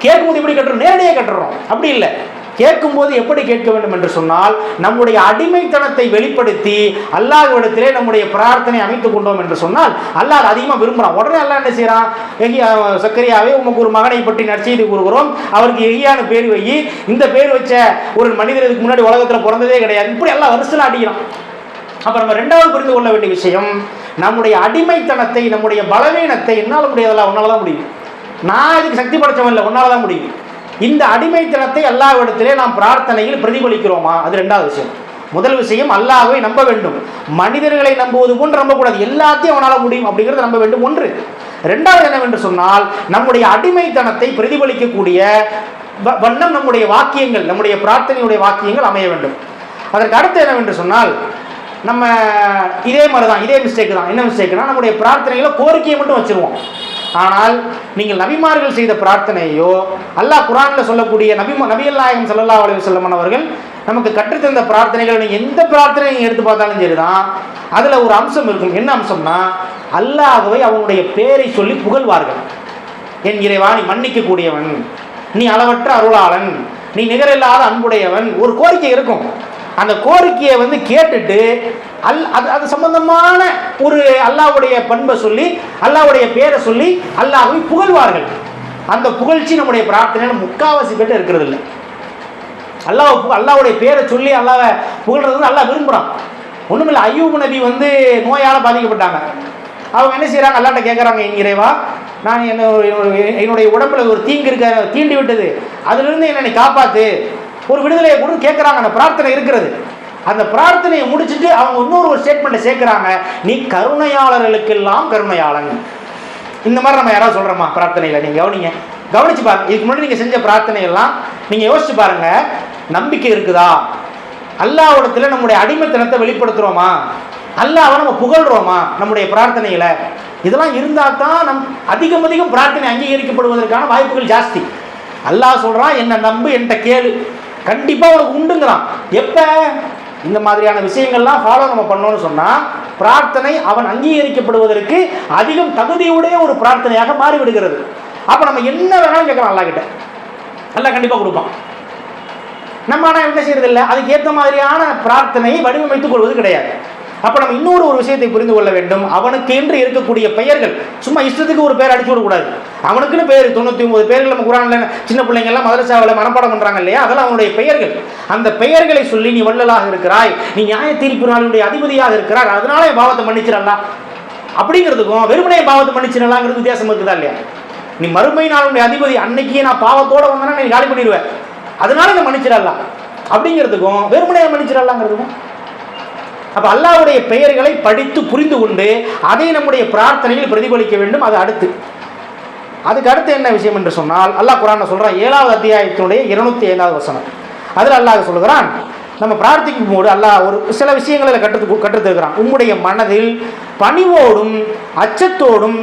Speaker 1: கேட்கும்போது எப்படி கட்டுறோம்? நேரடியாக கட்டுறோம். அப்படி இல்லை. கேட்கும்போது எப்படி கேட்க வேண்டும் என்று சொன்னால், நம்முடைய அடிமைத்தனத்தை வெளிப்படுத்தி அல்லாஹ்விடத்திலே நம்முடைய பிரார்த்தனை அமைத்துக் கொண்டோம் என்று சொன்னால் அல்லாஹ் அதிகமாக விரும்புகிறான். உடனே அல்லாஹ் என்ன செய்கிறான், சக்கரியாவே உமக்கு ஒரு மகனை பற்றி நற்செய்தி கூறுகிறோம், அவருக்கு எகியான பேர் வை, இந்த பேர் வச்ச ஒரு மனிதர் இதுக்கு முன்னாடி உலகத்தில் பிறந்ததே கிடையாது, இப்படி எல்லாம் வருஷத்தில் அடிக்கிறான். அப்போ நம்ம ரெண்டாவது புரிந்து கொள்ள வேண்டிய விஷயம், நம்முடைய அடிமைத்தனத்தை, நம்முடைய பலவீனத்தை என்னால் முடியாதல்ல, உன்னால தான் முடியும், நான் இதுக்கு சக்தி படைச்சவன் இல்லை, உன்னால தான் முடியும். இந்த அடிமைத்தனத்தை அல்லாஹ்விடத்திலே நாம் பிரார்த்தனையில் பிரதிபலிக்கிறோமா? அது ரெண்டாவது விஷயம். முதல் விஷயம், அல்லாஹ்வை நம்ப வேண்டும். மனிதர்களை நம்புவது போன்று நம்பக்கூடாது, எல்லாத்தையும் அவனால் முடியும் அப்படிங்கிறத நம்ப வேண்டும் ஒன்று. ரெண்டாவது என்னவென்று சொன்னால், நம்முடைய அடிமைத்தனத்தை பிரதிபலிக்கக்கூடிய வண்ணம் நம்முடைய வாக்கியங்கள், நம்முடைய பிரார்த்தனையுடைய வாக்கியங்கள் அமைய வேண்டும். அதற்கு அடுத்து என்னவென்று சொன்னால், நம்ம இதே மாதிரி தான், இதே மிஸ்டேக் தான். என்ன மிஸ்டேக்னா, நம்முடைய பிரார்த்தனைகளை கோரிக்கையை மட்டும் வச்சுருவோம். ஆனால் நீங்கள் நபிமார்கள் செய்த பிரார்த்தனையோ, அல்லாஹ் குர்ஆனில் சொல்லக்கூடிய நபிகள் நாயகம் ஸல்லல்லாஹு அலைஹி வஸல்லம் அவர்கள் நமக்கு கற்றுத்தந்த பிரார்த்தனைகள், நீங்கள் எந்த பிரார்த்தனை நீங்கள் எடுத்து பார்த்தாலும் சரி தான், அதில் ஒரு அம்சம் இருக்கும். என்ன அம்சம்னா, அல்லாஹ்வை அவனுடைய பேரை சொல்லி புகழ்வார்கள். என் இறைவா, நீ மன்னிக்க கூடியவன், நீ அளவற்ற அருளாளன், நீ நிகரில்லாத அன்புடையவன், ஒரு கோரிக்கை இருக்கும். அந்த கோரிக்கையை வந்து கேட்டுட்டு அது சம்பந்தமான ஒரு அல்லாஹ்வுடைய பண்பை சொல்லி அல்லாஹ்வுடைய பேரை சொல்லி அல்லாஹ்வை புகழ்வார்கள். அந்த புகழ்ச்சி நம்முடைய பிரார்த்தனையில முக்காவாசி பேர் இருக்கிறது இல்லை. அல்லாஹ்வுடைய பேரை சொல்லி அல்லாஹ்வை புகழ்றது வந்து அல்லாஹ் விரும்புகிறான். ஒன்றுமில்லை, அய்யூப் நபி வந்து நோயால் பாதிக்கப்பட்டாங்க. அவங்க என்ன செய்கிறாங்க, அல்லாஹ்ட்ட கேட்குறாங்க, என் இறைவா, நான் என்னுடைய உடம்புல ஒரு தீங்கு தீண்டி விட்டது, அதிலிருந்து என்னை காப்பாற்று, ஒரு விடுதலையை கூட கேட்குறாங்க. அந்த பிரார்த்தனை இருக்கிறது. அந்த பிரார்த்தனையை முடிச்சுட்டு அவங்க இன்னொரு ஒரு ஸ்டேட்மெண்ட்டை சேர்க்குறாங்க, நீ கருணையாளர்களுக்கெல்லாம் கருணையாளன். இந்த மாதிரி நம்ம யாராவது சொல்கிறோமா பிரார்த்தனையில்? நீங்கள் கவனிச்சு பாருங்க. இதுக்கு முன்னாடி நீங்கள் செஞ்ச பிரார்த்தனையெல்லாம் நீங்கள் யோசிச்சு பாருங்க. நம்பிக்கை இருக்குதா? அல்லாஹ்விடத்தில் நம்முடைய அடிமைத்தனத்தை வெளிப்படுத்துகிறோமா? அல்லாஹ்வை நம்ம புகழ்கிறோமா நம்முடைய பிரார்த்தனையில்? இதெல்லாம் இருந்தால் தான் அதிகம் பிரார்த்தனை அங்கீகரிக்கப்படுவதற்கான வாய்ப்புகள் ஜாஸ்தி. அல்லாஹ் சொல்கிறான், என்னை நம்பு, என்கிட்ட கேளு, கண்டிப்பாக உனக்கு உண்டுங்கிறான். எப்போ இந்த மாதிரியான விஷயங்கள்லாம் ஃபாலோ நம்ம பண்ணோன்னு சொன்னால் பிரார்த்தனை அவன் அங்கீகரிக்கப்படுவதற்கு அதிகம் தகுதியுடைய ஒரு பிரார்த்தனையாக மாறிவிடுகிறது. அப்போ நம்ம என்ன வேணாலும் கேட்கலாம் அல்லாஹ் கிட்ட, அல்லாஹ் கண்டிப்பாக கொடுப்பான். நம்ம ஆனால் என்ன செய்யறது இல்லை, அதுக்கு ஏற்ற மாதிரியான பிரார்த்தனையை வடிவமைத்துக் கொள்வது கிடையாது. அப்போ நம்ம இன்னொரு விஷயத்தை புரிந்து கொள்ள வேண்டும். அவனுக்கு என்று இருக்கக்கூடிய பெயர்கள் சும்மா இஷ்டத்துக்கு ஒரு பேர் அடிச்சு விடக்கூடாது. அவனுக்குன்னு பேர் 99 பேர்கள் நம்ம குர்ஆன்ல சின்ன பிள்ளைங்கள்லாம் மதரசாவில் மனப்பாடம் பண்ணுறாங்க இல்லையா, அதெல்லாம் அவனுடைய பெயர்கள். அந்த பெயர்களை சொல்லி நீ வள்ளலாக இருக்கிறாய், நீ நியாய தீர்ப்பு நாளுடைய அதிபதியாக இருக்கிறார், அதனால என் பாவத்தை மன்னிச்சிடலாம் அப்படிங்கிறதுக்கும் வெறுமனே பாவத்தை மன்னிச்சிடலாங்கிறது வித்தியாசம் இருக்குதா இல்லையா? நீ மறுமை நாளுடைய அதிபதி, அன்னைக்கு நான் பாவத்தோடு வந்தேன்னா நீ காலி பண்ணிடுவேன், அதனால நான் மன்னிச்சிடலாம் அப்படிங்கிறதுக்கும் வெறுமனே மன்னிச்சிடலாங்கிறதுக்கும். அப்போ அல்லாஹ்வுடைய பெயர்களை படித்து புரிந்து கொண்டு அதை நம்முடைய பிரார்த்தனையில் பிரதிபலிக்க வேண்டும். அது அதுக்கு அடுத்து என்ன விஷயம் என்று சொன்னால், அல்லாஹ் குர்ஆன்ல சொல்கிறான், 7வது அத்தியாயத்தினுடைய 205வது வசனம். அதில் அல்லாஹ் சொல்கிறான், நம்ம பிரார்த்திக்கும் போது அல்லாஹ் ஒரு சில விஷயங்களை கற்றுத்தருக்கிறான். உம்முடைய மனதில் பணிவோடும் அச்சத்தோடும்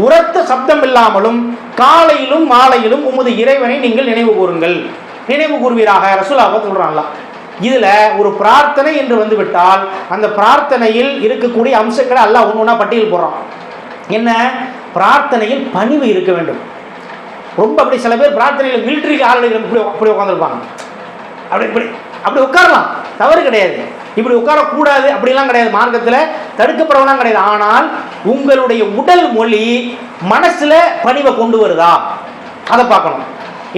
Speaker 1: உரத்த சப்தம் இல்லாமலும் காலையிலும் மாலையிலும் உமது இறைவனை நீங்கள் நினைவு கூறுவீராக. ரசூலுல்லாஹ் சொல்கிறான்ல, இதில் ஒரு பிரார்த்தனை என்று வந்துவிட்டால் அந்த பிரார்த்தனையில் இருக்கக்கூடிய அம்சங்களை அல்லாஹ் ஒன்று ஒன்றா பட்டியல் போடுறான். என்ன? பிரார்த்தனையில் பணிவு இருக்க வேண்டும். ரொம்ப அப்படி சில பேர் பிரார்த்தனையில் மிலிட்டரி ஆளுநர்கள் அப்படி உட்காந்துருப்பாங்க. அப்படி உட்காரலாம், தவறு கிடையாது. இப்படி உட்காரக்கூடாது அப்படிலாம் கிடையாது, மார்க்கத்தில் தடுக்கப்படுறவெல்லாம் கிடையாது. ஆனால் உங்களுடைய உடல் மொழி மனசில் பணிவை கொண்டு வருதா அதை பார்க்கணும்.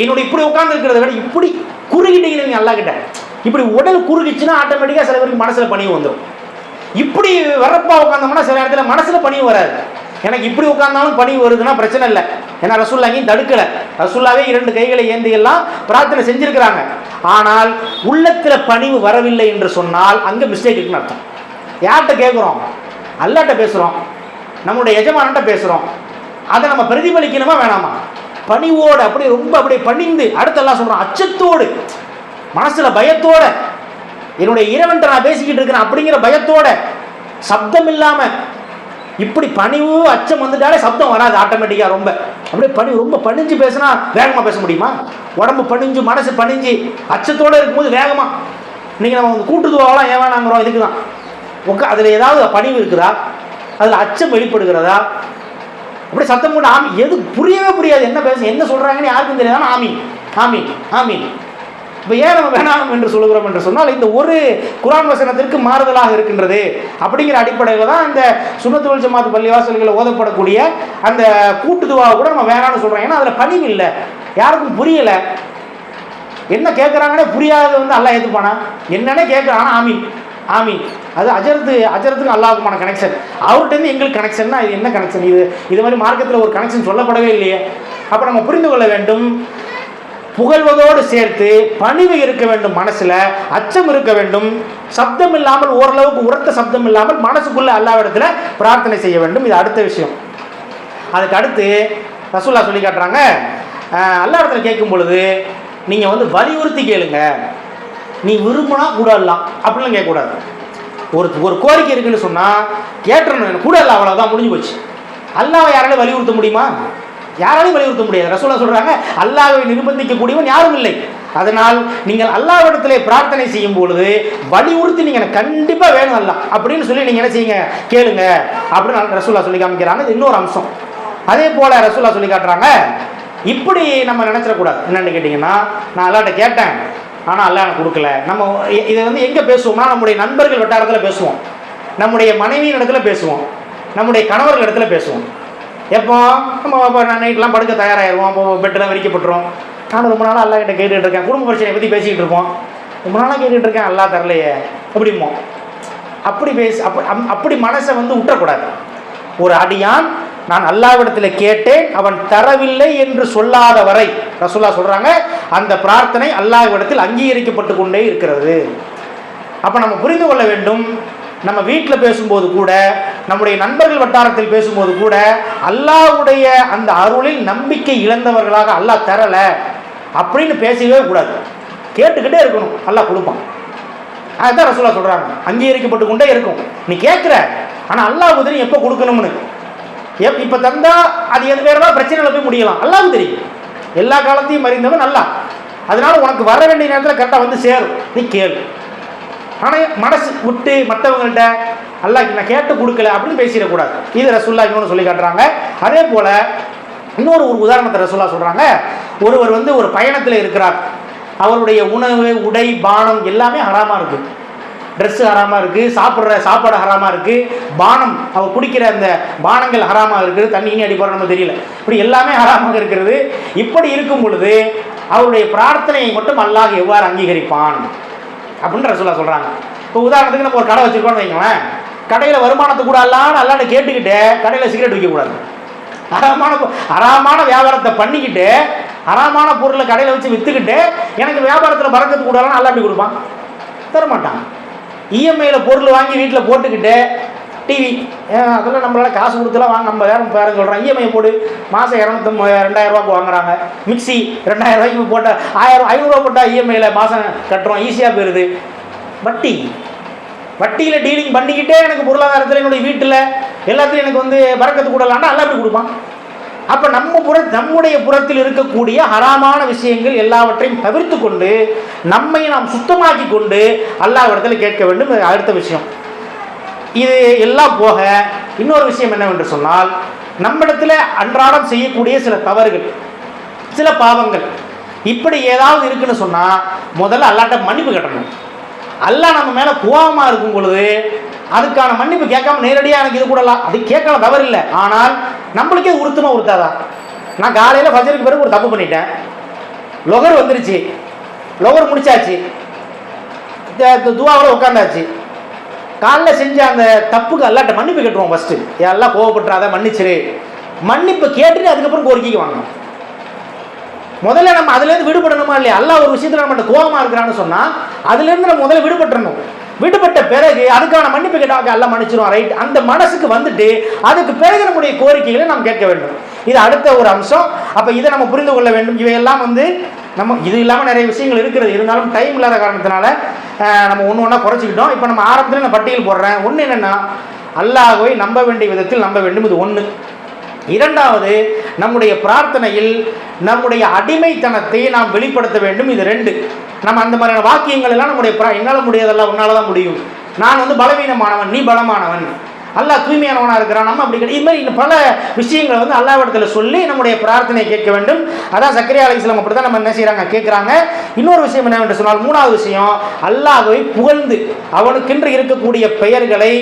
Speaker 1: என்னுடைய இப்படி உட்கார்ந்து இருக்கிறத விட இப்படி குறுகிட்டீங்க அல்லாஹ் கிட்ட, இப்படி உடல் குறுகிச்சுன்னா ஆட்டோமேட்டிக்காக சில பேருக்கு மனசில் பணிவு வந்துடும். இப்படி வரப்பா உட்காந்தோம்னா சில இடத்துல மனசில் பணிவு வராது. எனக்கு இப்படி உட்கார்ந்தாலும் பணிவு வருதுன்னா பிரச்சனை இல்லை, ஏன்னா ரசூலுல்லாஹ் எங்கேயும் தடுக்கலை. ரசூலுல்லாஹ்வே 2 கைகளை ஏந்தி எல்லாம் பிரார்த்தனை செஞ்சிருக்கிறாங்க. ஆனால் உள்ளத்தில் பணிவு வரவில்லை என்று சொன்னால் அங்கே மிஸ்டேக் இருக்குன்னு அர்த்தம். யார்கிட்ட கேட்குறோம்? அல்லாஹ்ட்ட பேசுகிறோம், நம்முடைய எஜமானன்ட்ட பேசுகிறோம். அதை நம்ம பிரதிபலிக்கணுமா வேணாமா? பணிவோடு அப்படியே பணிந்து, அடுத்தெல்லாம் சொல்கிறோம் அச்சத்தோடு, மனசில் பயத்தோட, என்னுடைய இறைவன்ட்ட நான் பேசிக்கிட்டு இருக்கிறேன் அப்படிங்கிற பயத்தோட, சப்தம் இல்லாமல். இப்படி பணிவு அச்சம் வந்துட்டாலே சப்தம் வராது ஆட்டோமேட்டிக்காக. ரொம்ப பணிஞ்சு பேசினா வேகமாக பேச முடியுமா? உடம்பு பணிஞ்சு மனசு பணிஞ்சு அச்சத்தோடு இருக்கும்போது வேகமாக நீங்கள் நம்ம கூட்டுதுவாவெல்லாம் ஏன் வேணாங்கிறோம். இதுக்கு தான் அதில் ஏதாவது பணிவு இருக்குதா? அதில் அச்சம் வெளிப்படுகிறதா? அப்படி சத்தம் போட்டு ஆமி, எது புரியவே புரியாது, என்ன சொல்கிறாங்கன்னு யாருக்கும் தெரியாது. ஆமீன் ஆமீன் ஆமீன். இப்போ ஏன் நம்ம வேணாம் என்று சொல்லுகிறோம் என்று சொன்னால், இந்த ஒரு குர்ஆன் வசனத்திற்கு மாறுதலாக இருக்கின்றது அப்படிங்கிற அடிப்படையில் தான் இந்த சுன்னத்துல் வல் ஜமாத் பள்ளிவாசல்களில் ஓதப்படக்கூடிய அந்த கூட்டுதுவாவை கூட நம்ம வேணாம்னு சொல்கிறோம். ஏன்னா அதில் பணிவு இல்லை, யாருக்கும் புரியலை, என்ன கேட்குறாங்கன்னே புரியாத அல்லாஹ் ஏற்றுப்பானா? என்னன்னே கேட்குறான் ஆமீன் ஆமீன். அது அஜரத்துக்கு அல்லாஹ்வுக்குமான கனெக்ஷன். அவர்கிட்ட எங்களுக்கு கனெக்ஷன்னா இது என்ன கனெக்ஷன்? இது மாதிரி மார்க்கத்தில் ஒரு கனெக்ஷன் சொல்லப்படவே இல்லையே. அப்போ நம்ம புரிந்து கொள்ள வேண்டும், புகழ்வதோடு சேர்த்து பணிவு இருக்க வேண்டும், மனசில் அச்சம் இருக்க வேண்டும், சப்தம் இல்லாமல், ஓரளவுக்கு உரத்த சப்தம் இல்லாமல் மனசுக்குள்ள அல்லாஹ்விடத்தில் பிரார்த்தனை செய்ய வேண்டும். இது அடுத்த விஷயம். அதுக்கு அடுத்து ரசூலுல்லாஹ் சொல்லி காட்டுறாங்க, அல்லாஹ்விடத்தில் கேட்கும் பொழுது நீங்கள் வலியுறுத்தி கேளுங்க. நீ விரும்பினா கூட இல்லாம் அப்படிலாம் கேட்கக்கூடாது. ஒரு கோரிக்கை இருக்குன்னு சொன்னால் கேட்டுறணும், கூட இல்லை, அவ்வளோதான், முடிஞ்சு போச்சு. அல்லாஹ்வை யாராலும் வலியுறுத்த முடியுமா? யாராலையும் வலியுறுத்த முடியாது. ரசூலுல்லாஹ் சொல்கிறாங்க, அல்லாஹ்வை நிர்பந்திக்கக்கூடியவன் யாரும் இல்லை. அதனால் நீங்கள் அல்லாஹ்விடத்திலே பிரார்த்தனை செய்யும் பொழுது வலியுறுத்தி நீங்கள் கண்டிப்பாக வேணும் அல்லாஹ் அப்படின்னு சொல்லி நீங்கள் என்ன செய்யுங்க, கேளுங்க அப்படின்னு ரசூலுல்லாஹ் சொல்லி காமிக்கிறாங்க. இது இன்னொரு அம்சம். அதே போல் ரசூலுல்லாஹ் சொல்லி காட்டுறாங்க, இப்படி நம்ம நினச்சிடக்கூடாது. என்னென்னு கேட்டிங்கன்னா, நான் அல்லாஹ்ட்ட கேட்டேன், ஆனால் அல்லாஹ் எனக்கு கொடுக்கல. நம்ம இதை வந்து எங்கே பேசுவோம்னா நம்முடைய நண்பர்கள் வட்டாரத்தில் பேசுவோம், நம்முடைய மனைவியின் இடத்துல பேசுவோம், நம்முடைய கணவர்கள் இடத்துல பேசுவோம். எப்போ நம்ம நைட்லாம் படுக்க தயாராகிடுவோம், அப்போ பெட்டெல்லாம் விரிக்கப்பட்டுரும். நானும் ரொம்ப நாளாக அல்லாஹ் கிட்ட கேட்டுகிட்டு இருக்கேன், குடும்ப பிரச்சனையை பற்றி பேசிக்கிட்டு இருப்போம். ரொம்ப நாளாக கேட்டுகிட்டு இருக்கேன், அல்லாஹ் தரலையே அப்படிமோ. அப்படி அப்படி மனசை வந்து விட்டுறக்கூடாது. ஒரு அடியான் நான் அல்லாஹ்விடத்தில் கேட்டேன் அவன் தரவில்லை என்று சொல்லாத வரை ரசூலுல்லாஹ் சொல்றாங்க அந்த பிரார்த்தனை அல்லாஹ்விடத்தில் அங்கீகரிக்கப்பட்டு கொண்டே இருக்கிறது. அப்போ நம்ம புரிந்து கொள்ள வேண்டும், நம்ம வீட்டில் பேசும்போது கூட, நம்முடைய நண்பர்கள் வட்டாரத்தில் பேசும்போது கூட அல்லாஹ்வுடைய அந்த அருளில் நம்பிக்கை இழந்தவர்களாக அல்லாஹ் தரலை அப்படின்னு பேசவே கூடாது. கேட்டுக்கிட்டே இருக்கணும், அல்லாஹ் கொடுப்பான். அதுதான் ரசூலுல்லாஹ் சொல்றாங்க, அங்கீகரிக்கப்பட்டு கொண்டே இருக்கும். நீ கேட்குற, ஆனால் அல்லாஹ்வுக்கு தெரியும் எப்போ கொடுக்கணும்னு. இப்போ தந்தா அது எது வேற ஏதாவது பிரச்சனையில் போய் முடியலாம், அல்லாஹ்வுக்கு தெரியும். எல்லா காலத்தையும் அறிந்தவன் அல்லாஹ். அதனால உனக்கு வர வேண்டிய நேரத்தில் கரெக்டாக வந்து சேரும், நீ கேளு. ஆனால் மனசு விட்டு மற்றவங்கள்ட்ட அல்லாஹ் நான் கேட்டு கொடுக்கல அப்படின்னு பேசிடக்கூடாது. இது ரசூலுல்லாஹ் இன்னொன்று சொல்லி காட்டுறாங்க. அதே போல் இன்னொரு உதாரணத்தை ரசூலுல்லாஹ் சொல்கிறாங்க. ஒருவர் வந்து ஒரு பயணத்தில் இருக்கிறார், அவருடைய உணவு உடை பானம் எல்லாமே ஹராமாக இருக்குது. ட்ரெஸ்ஸு ஹராமாக இருக்குது, சாப்பாடு ஹராமாக இருக்குது, பானம் அவர் குடிக்கிற அந்த பானங்கள் ஹராமாக இருக்குது, தண்ணி அடிப்போம் நம்ம தெரியல, இப்படி எல்லாமே ஹராமாக இருக்கிறது. இப்படி இருக்கும் பொழுது அவருடைய பிரார்த்தனையை மட்டும் அல்லாஹ் எவ்வாறு அங்கீகரிப்பான் அப்படின்னு ரசூலுல்லாஹ் சொல்கிறாங்க. இப்போ உதாரணத்துக்கு நம்ம ஒரு கடை வச்சுருக்கோம்னு வைங்களேன், கடையில் வருமானத்தை கூட அல்லான்னு கேட்டுக்கிட்டு கடையில் சிகரெட் விற்கக்கூடாது. ஹராமான வியாபாரத்தை பண்ணிக்கிட்டு ஹராமான பொருளை கடையில் வச்சு விற்றுக்கிட்டு எனக்கு வியாபாரத்தில் பறக்கத்து கூடாதுன்னு அல்லா அப்படி கொடுப்பான்? தரமாட்டான். இஎம்ஐயில் பொருள் வாங்கி வீட்டில் போட்டுக்கிட்டு டிவி அதெல்லாம் நம்மளால் காசு கொடுத்துலாம் வாங்க 50,000 பேரும் சொல்கிறான். இஎம்ஐ போட்டு மாதம் 2,000 வாங்குறாங்க. மிக்சி 2,000 ரூபாய்க்கு போட்டால் 500 போட்டால் இஎம்ஐயில் மாதம் கட்டுறோம், ஈஸியாக போயிடுது. வட்டியில் டீலிங் பண்ணிக்கிட்டே எனக்கு பொருளாதாரத்தில் என்னுடைய வீட்டில் எல்லாத்துலையும் எனக்கு வந்து பறக்கத்து கூடலான்னா அல்லா அப்படி கொடுப்பான். அப்போ நம்முடைய புறத்தில் இருக்கக்கூடிய ஹராமான விஷயங்கள் எல்லாவற்றையும் தவிர்த்து கொண்டு நம்மை நாம் சுத்தமாக்கி கொண்டு அல்லாஹ்விடத்தில் கேட்க வேண்டும். அடுத்த விஷயம் இது எல்லாம் போக இன்னொரு விஷயம் என்னவென்று சொன்னால், நம்மிடத்தில் அன்றாடம் செய்யக்கூடிய சில தவறுகள், சில பாவங்கள், இப்படி ஏதாவது இருக்குன்னு சொன்னால் முதல்ல அல்லாஹ்ட்ட மன்னிப்பு கேட்டணும். அல்லாஹ் நம்ம மேலே கோபமாக இருக்கும் பொழுது அதுக்கான மன்னிப்பு கேட்காம நேரடியாக எனக்கு இது கூடலாம் அது கேட்கலாம், தவறு இல்லை. ஆனால் நம்மளுக்கே உறுத்தமாக உறுத்தாதா? நான் காலையில் ஃபஜருக்கு பிறகு ஒரு தப்பு பண்ணிட்டேன், லொகர் வந்துருச்சு, லொகர் முடிச்சாச்சு, துவாவோட உட்காந்தாச்சு, காலைல செஞ்ச அந்த தப்புக்கு அல்லாட்ட மன்னிப்பு கேட்டுருவோம். ஃபஸ்ட்டு எல்லாம் கோவப்பட்டுறாத, மன்னிச்சிரு. மன்னிப்பு கேட்டுட்டு அதுக்கப்புறம் கோரிக்கைக்கு வாங்கணும். முதல்ல நம்ம அதுலேருந்து விடுபடணுமா இல்லையா? அல்லாஹ் ஒரு விஷயத்தில் நம்ம கோபமாக இருக்கிறான்னு சொன்னால் அதுலேருந்து நம்ம முதல்ல விடுபட்டுறணும். விடுபட்ட பிறகு அதுக்கான மன்னிப்பு கேட்டால் எல்லாம் மன்னிச்சிருவோம், ரைட். அந்த மனசுக்கு வந்துட்டு அதுக்கு பிறகு நம்முடைய கோரிக்கைகளை நாம் கேட்க வேண்டும். இது அடுத்த ஒரு அம்சம். அப்போ இதை நம்ம புரிந்து கொள்ள வேண்டும். இவையெல்லாம் வந்து நம்ம இது இல்லாமல் நிறைய விஷயங்கள் இருக்கிறது, இருந்தாலும் டைம் இல்லாத காரணத்தினால நம்ம ஒன்று ஒன்றா குறைச்சிக்கிட்டோம். இப்போ நம்ம ஆரம்பத்தில் நான் பட்டியல் போடுறேன். ஒன்று என்னென்னா, அல்லாஹ்வை நம்ப வேண்டிய விதத்தில் நம்ப வேண்டும், இது ஒன்று. இரண்டாவது, நம்முடைய பிரார்த்தனையில் நம்முடைய அடிமைத்தனத்தை நாம் வெளிப்படுத்த வேண்டும், இது ரெண்டு. நம்ம அந்த மாதிரியான வாக்கியங்கள் எல்லாம் நம்முடைய என்னால் முடியாதெல்லாம் உன்னால தான் முடியும், நான் வந்து பலவீனமானவன் நீ பலமானவன், அல்லாஹ் தூய்மையானவனாக இருக்கிறான், நம்ம அப்படி இது மாதிரி பல விஷயங்களை வந்து அல்லாஹ்விடத்தில் சொல்லி நம்முடைய பிரார்த்தனையை கேட்க வேண்டும். அதான் சக்கரியா அலைஹிஸ்ஸலாம் அப்படி தான் நம்ம என்ன செய்கிறாங்க, கேட்குறாங்க. இன்னொரு விஷயம் என்னவென்று சொன்னால், மூணாவது விஷயம், அல்லாஹ்வை புகழ்ந்து அவனுக்கென்று இருக்கக்கூடிய பெயர்களை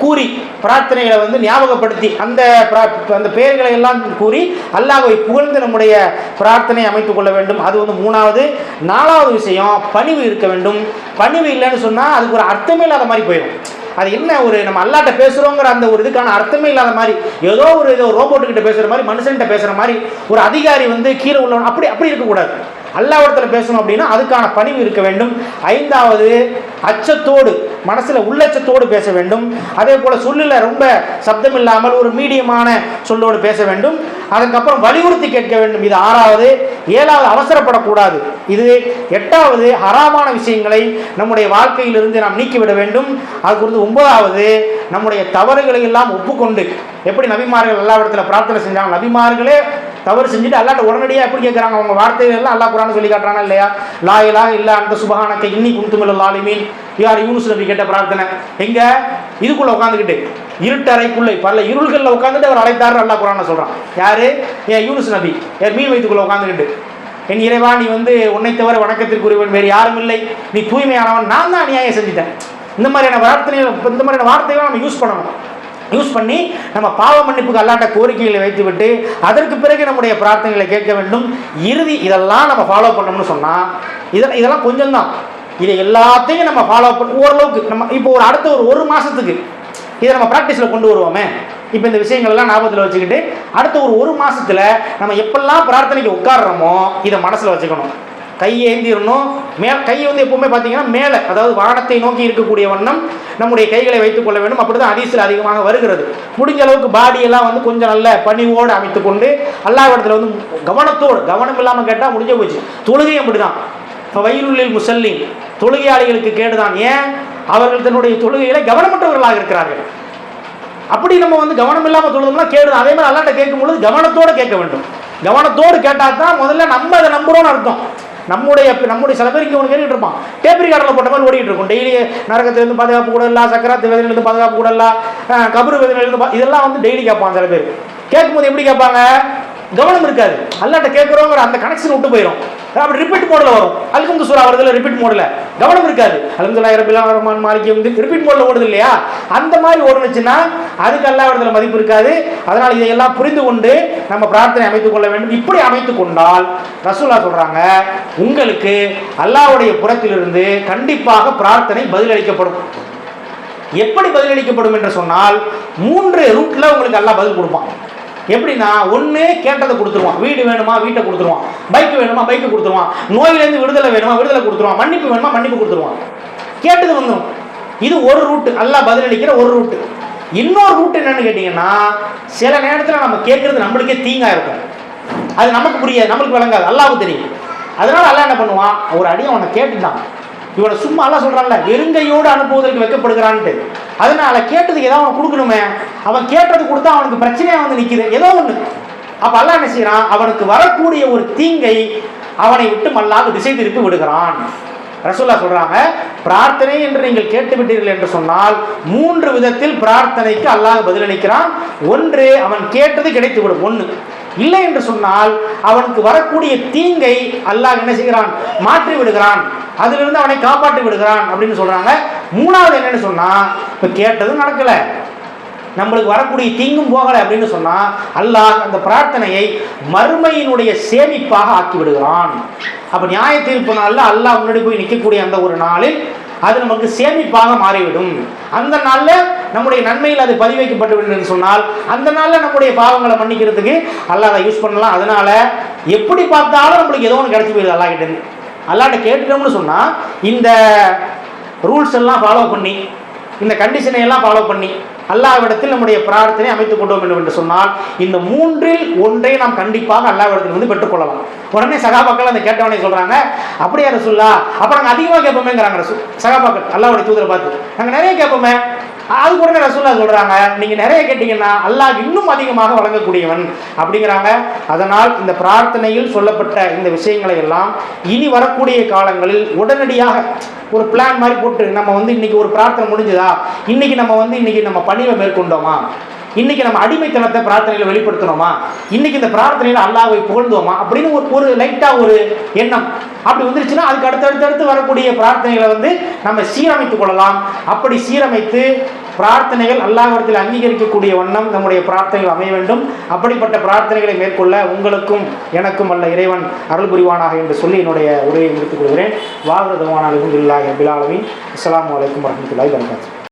Speaker 1: கூறி பிரார்த்தனைகளை வந்து ஞாபகப்படுத்தி அந்த பெயர்களை எல்லாம் கூறி அல்லாஹ்வை புகழ்ந்து நம்முடைய பிரார்த்தனையை அமைத்துக் கொள்ள வேண்டும். அது வந்து மூணாவது. நாலாவது விஷயம், பணிவு இருக்க வேண்டும். பணிவு இல்லைன்னு சொன்னால் அதுக்கு ஒரு அர்த்தமே இல்லாத மாதிரி போயிடும். அது என்ன, ஒரு நம்ம அல்லாட்ட பேசுகிறோங்கிற அந்த ஒரு இதுக்கான அர்த்தமே இல்லாத மாதிரி, ஏதோ ஒரு ரோபோட்டுக்கிட்ட பேசுகிற மாதிரி, மனுஷன்கிட்ட பேசுகிற மாதிரி, ஒரு அதிகாரி வந்து கீழே உள்ளவன் அப்படி இருக்கக்கூடாது. அல்லாஹ்விடத்தில் பேசணும் அப்படின்னா அதுக்கான பணிவு இருக்க வேண்டும். ஐந்தாவது, அச்சத்தோடு, மனசில் உள்ளச்சத்தோடு பேச வேண்டும். அதே போல் சொல்லில் ரொம்ப சப்தம் இல்லாமல் ஒரு மீடியமான சொல்லோடு பேச வேண்டும். அதுக்கப்புறம் வலியுறுத்தி கேட்க வேண்டும், இது ஆறாவது. ஏழாவது, அவசரப்படக்கூடாது. இது எட்டாவது, ஹராமான விஷயங்களை நம்முடைய வாழ்க்கையிலிருந்து நாம் நீக்கிவிட வேண்டும். அது குறித்து ஒன்பதாவது, நம்முடைய தவறுகளை எல்லாம் ஒப்புக்கொண்டு, எப்படி நபிமார்கள் அல்லாஹ்விடத்தில் பிரார்த்தனை செஞ்சாங்க, நபிமார்களே தவறு செஞ்சுட்டு அல்லாட்ட உடனடியாக எப்படி கேட்குறாங்க, அவங்க வார்த்தைகள் எல்லாம் அல்லாஹ் குர்ஆன் சொல்லி காட்டுறானா இல்லையா? லா இலாஹ இல்லா அன்த சுப்ஹானக இன்னி குன்து மினல் ஸாலிமீன். யார்? யூனுஸ் நபி கேட்ட பிரார்த்தனை. எங்க? இதுக்குள்ள உட்காந்துக்கிட்டு, இருட்டறைக்குள்ளே பல இருள்களில் உட்காந்துட்டு அவர் அழைத்தாரு அல்லாஹ் குர்ஆன்ல சொல்றான். யாரு? யூனுஸ் நபி மீன் வயிற்றுக்குள்ள உட்காந்துக்கிட்டு. என் இறைவா நீ உன்னை தவிர வணக்கத்திற்குரியவன் வேறு யாரும் இல்லை, நீ தூய்மையானவன், நான் தான் அநியாயம் செஞ்சுட்டேன். இந்த மாதிரியான வார்த்தைகளை நம்ம யூஸ் பண்ணி நம்ம பாவ மன்னிப்புக்கு அல்லாட்ட கோரிக்கைகளை வைத்துவிட்டு அதற்கு பிறகு நம்முடைய பிரார்த்தனைகளை கேட்க வேண்டும். இதெல்லாம் நம்ம ஃபாலோ பண்ணணும்னு சொன்னால் இதெல்லாம் கொஞ்சம் தான். இதை எல்லாத்தையும் நம்ம ஃபாலோ பண்ண ஓரளவுக்கு நம்ம இப்போ அடுத்த ஒரு மாதத்துக்கு இதை நம்ம ப்ராக்டிஸில் கொண்டு வருவோமே. இப்போ இந்த விஷயங்கள்லாம் ஞாபகத்தில் வச்சுக்கிட்டு அடுத்த ஒரு மாதத்தில் நம்ம எப்பெல்லாம் பிரார்த்தனைக்கு உட்காடுறோமோ இதை மனசில் வச்சுக்கணும். கையை ஏந்திரணும். கை எப்பவுமே பார்த்தீங்கன்னா மேலே, அதாவது வானத்தை நோக்கி இருக்கக்கூடிய வண்ணம் நம்முடைய கைகளை வைத்துக் கொள்ள வேண்டும். அப்படி தான் ஹதீஸில் அதிகமாக வருகிறது. முடிஞ்ச அளவுக்கு பாடியெல்லாம் கொஞ்சம் நல்ல பணிவோடு அமைத்து கொண்டு அல்லாஹ்விடத்தில் கவனத்தோடு, கவனம் இல்லாமல் கேட்டால் முடிஞ்ச போச்சு. தொழுகையும் அப்படி தான். இப்போ வயிறுள்ளில் முசல்லின், தொழுகையாளிகளுக்கு கேடுதான். ஏன்? அவர்கள் தன்னுடைய தொழுகைகளை கவனமற்றவர்களாக இருக்கிறார்கள். அப்படி நம்ம கவனம் இல்லாமல் தொழுதோம்னா கேடுதான். அதே மாதிரி அல்லாட்ட கேட்கும் பொழுது கவனத்தோடு கேட்க வேண்டும். கவனத்தோடு கேட்டால் தான் முதல்ல நம்ம அதை நம்புறோம்னு அர்த்தம். நம்முடைய சில பேருக்கு ஒன்று கேட்டுட்டு இருப்பான், டேப் ரிகார்டரில் போட்ட மாதிரி ஓடிட்டு இருக்கும். டெய்லி நரகத்திலிருந்து பாதுகாப்பு கூட இல்லை, சக்கராத்து வேதனையிலிருந்து பாதுகாப்பு கூட இல்லை, கபரு வேதனையிலிருந்து இதெல்லாம் டெய்லி கேட்பான். சில பேர் கேட்கும்போது எப்படி கேட்பாங்க? கவனம் இருக்காது. அல்லாட்ட கேட்குறோங்கிற அந்த கனெக்ஷன் விட்டு போயிடும். அப்படி ரிப்பீட் மோடில் வரும். அல்ஹம்து சூரா வருதுல, ரிப்பீட் மோடில் கவனம் இருக்காது. அல்ஹம்துலில்லாஹி ரப்பில் ஆலமீன் மாலிகி ரிப்பீட் மோடில் ஓடுது இல்லையா? அந்த மாதிரி ஓடுனுச்சுன்னா அதுக்கு அல்லாஹ்விடத்துல மதிப்பு இருக்காது. அதனால் இதையெல்லாம் புரிந்து கொண்டு நம்ம பிரார்த்தனை அமைத்துக் கொள்ள வேண்டும். இப்படி அமைத்துக் கொண்டால் ரசூலுல்லாஹ் சொல்றாங்க, உங்களுக்கு அல்லாஹ்வுடைய புறத்திலிருந்து கண்டிப்பாக பிரார்த்தனை பதிலளிக்கப்படும். எப்படி பதிலளிக்கப்படும் என்று சொன்னால் 3 ரூட்ல உங்களுக்கு அல்லாஹ் பதில் கொடுப்பான். எப்படின்னா, ஒன்று கேட்டதை கொடுத்துருவான். வீடு வேணுமா வீட்டை கொடுத்துருவான், பைக் வேணுமா பைக்கு கொடுத்துருவான், நோயிலேருந்து விடுதலை வேணுமா விடுதலை கொடுத்துருவான், மன்னிப்பு வேணுமா மன்னிப்பு கொடுத்துருவான். கேட்டது வந்துடும். இது ஒரு ரூட்டு, அல்லாஹ் பதிலளிக்கிற ஒரு ரூட்டு. இன்னொரு ரூட் என்னன்னு கேட்டிங்கன்னா, சில நேரத்தில் நம்ம கேட்கறது நம்மளுக்கே தீங்கா இருக்கும். அது நமக்கு புரியாது, நம்மளுக்கு விளங்காது, அல்லாஹ்வுக்கு தெரியும். அதனால அல்லாஹ் என்ன பண்ணுவான், ஒரு அடியை அவனை கேட்டுட்டான். இவனை சும்மா அல்லாஹ் சொல்றான்ல, வெறுங்கையோடு அனுப்புவதற்கு வைக்கப்படுகிறான்ட்டு. அதனால கேட்டதுக்கு ஏதாவது அவன் கொடுக்கணுமே. அவன் கேட்டது கொடுத்தா அவனுக்கு பிரச்சனையா நிற்குது, ஏதோ ஒன்று. அப்ப அல்லாஹ் என்ன செய்யறான், அவனுக்கு வரக்கூடிய ஒரு தீங்கை அவனை விட்டு அல்லாஹ் திசை திருப்பி விடுகிறான். ரசூலுல்லாஹ் சொல்றாங்க, பிரார்த்தனை என்று நீங்கள் கேட்டு விட்டீர்கள் என்று சொன்னால் 3 விதத்தில் பிரார்த்தனைக்கு அல்லாஹ் பதிலளிக்கிறான். ஒன்று, அவன் கேட்டது கிடைத்து விடும். ஒன்று இல்லை என்று சொன்னால் அவனுக்கு வரக்கூடிய தீங்கை அல்லாஹ் என்ன செய்கிறான், மாற்றி விடுகிறான், அதிலிருந்து அவனை காப்பாற்றி விடுகிறான் அப்படின்னு சொல்றாங்க. 3வது என்னன்னு சொன்னா, இப்ப கேட்டதும் நடக்கல, நம்மளுக்கு வரக்கூடிய தீங்கும் போகலை அப்படின்னு சொன்னா அல்லாஹ் அந்த பிரார்த்தனையை மறுமையினுடைய சேமிப்பாக ஆக்கி விடுகிறான். அப்ப நியாய தீர்ப்பு நாள்ல அல்லாஹ் முன்னாடி போய் நிற்கக்கூடிய அந்த ஒரு நாளில் அது நமக்கு சேமிப்பாக மாறிவிடும். அந்த நாள்ல நம்முடைய நன்மையில் அது பதிவைக்கப்பட்டு விடும் சொன்னால் அந்த நாள்ல நம்முடைய பாவங்களை மன்னிக்கிறதுக்கு அல்லாஹ் அதை யூஸ் பண்ணலாம். அதனால எப்படி பார்த்தாலும் நம்மளுக்கு ஏதோ ஒன்று கிடைச்சி போயிடுது. அல்லாஹ் கிட்ட அல்லாஹ்ட்ட கேட்டுட்டோம்னு சொன்னா இந்த ரூல்ஸ் எல்லாம் ஃபாலோ பண்ணி, இந்த கண்டிஷனை எல்லாம் ஃபாலோ பண்ணி அல்லாஹ்விடத்தில் நம்முடைய பிரார்த்தனை அமைத்துக் கொண்டோம் என்று சொன்னால் இந்த 3இல் ஒன்றை நாம் கண்டிப்பாக அல்லாஹ்விடத்தில் பெற்றுக்கொள்ளலாம். உடனே சகாபாக்கள் அந்த கேட்டவனே சொல்றாங்க, அப்படியே ரசூலுல்லாஹ், அப்ப நாங்கள் அதிகமாக கேட்போமேங்கிறாங்க சகாபாக்கள். அல்லாஹ்வுடைய தூதரை பார்த்து நாங்கள் நிறைய கேட்போமே. அதுக்கு உடனே ரசூலுல்லாஹ் சொல்றாங்க, நீங்க நிறைய கேட்டீங்கன்னா அல்லாஹ் இன்னும் அதிகமாக வழங்கக்கூடியவன் அப்படிங்கிறாங்க. அதனால் இந்த பிரார்த்தனையில் சொல்லப்பட்ட இந்த விஷயங்களை எல்லாம் இனி வரக்கூடிய காலங்களில் உடனடியாக ஒரு பிளான் மாதிரி போட்டு நம்ம இன்னைக்கு ஒரு பிரார்த்தனை முடிஞ்சதா, இன்னைக்கு நம்ம பணிவை மேற்கொண்டோமா, இன்னைக்கு நம்ம அடிமைத்தனத்தை பிரார்த்தனையில வெளிப்படுத்தணுமா, இன்னைக்கு இந்த பிரார்த்தனையில அல்லாஹ்வை புகழ்ந்தோமா அப்படின்னு ஒரு லைட்டா ஒரு எண்ணம் அப்படி வந்துருச்சுன்னா அதுக்கு அடுத்தடுத்து வரக்கூடிய பிரார்த்தனைகளை நம்ம சீரமைத்துக் கொள்ளலாம். அப்படி சீரமைத்து பிரார்த்தனைகள் அல்லாஹ்விடத்தில் அங்கீகரிக்கக்கூடிய வண்ணம் நம்முடைய பிரார்த்தனைகள் அமைய வேண்டும். அப்படிப்பட்ட பிரார்த்தனைகளை மேற்கொள்ள உங்களுக்கும் எனக்கும் அல்ல இறைவன் அருள் புரிவானாக என்று சொல்லி என்னுடைய உரையை முடித்துக் கொள்கிறேன். வாஹிரு தஅவானா அல்ஹம்துலில்லாஹி ரப்பில் ஆலமீன். அஸ்ஸலாமு அலைக்கும் வரஹ்மத்துல்லாஹி வபரகாத்துஹு.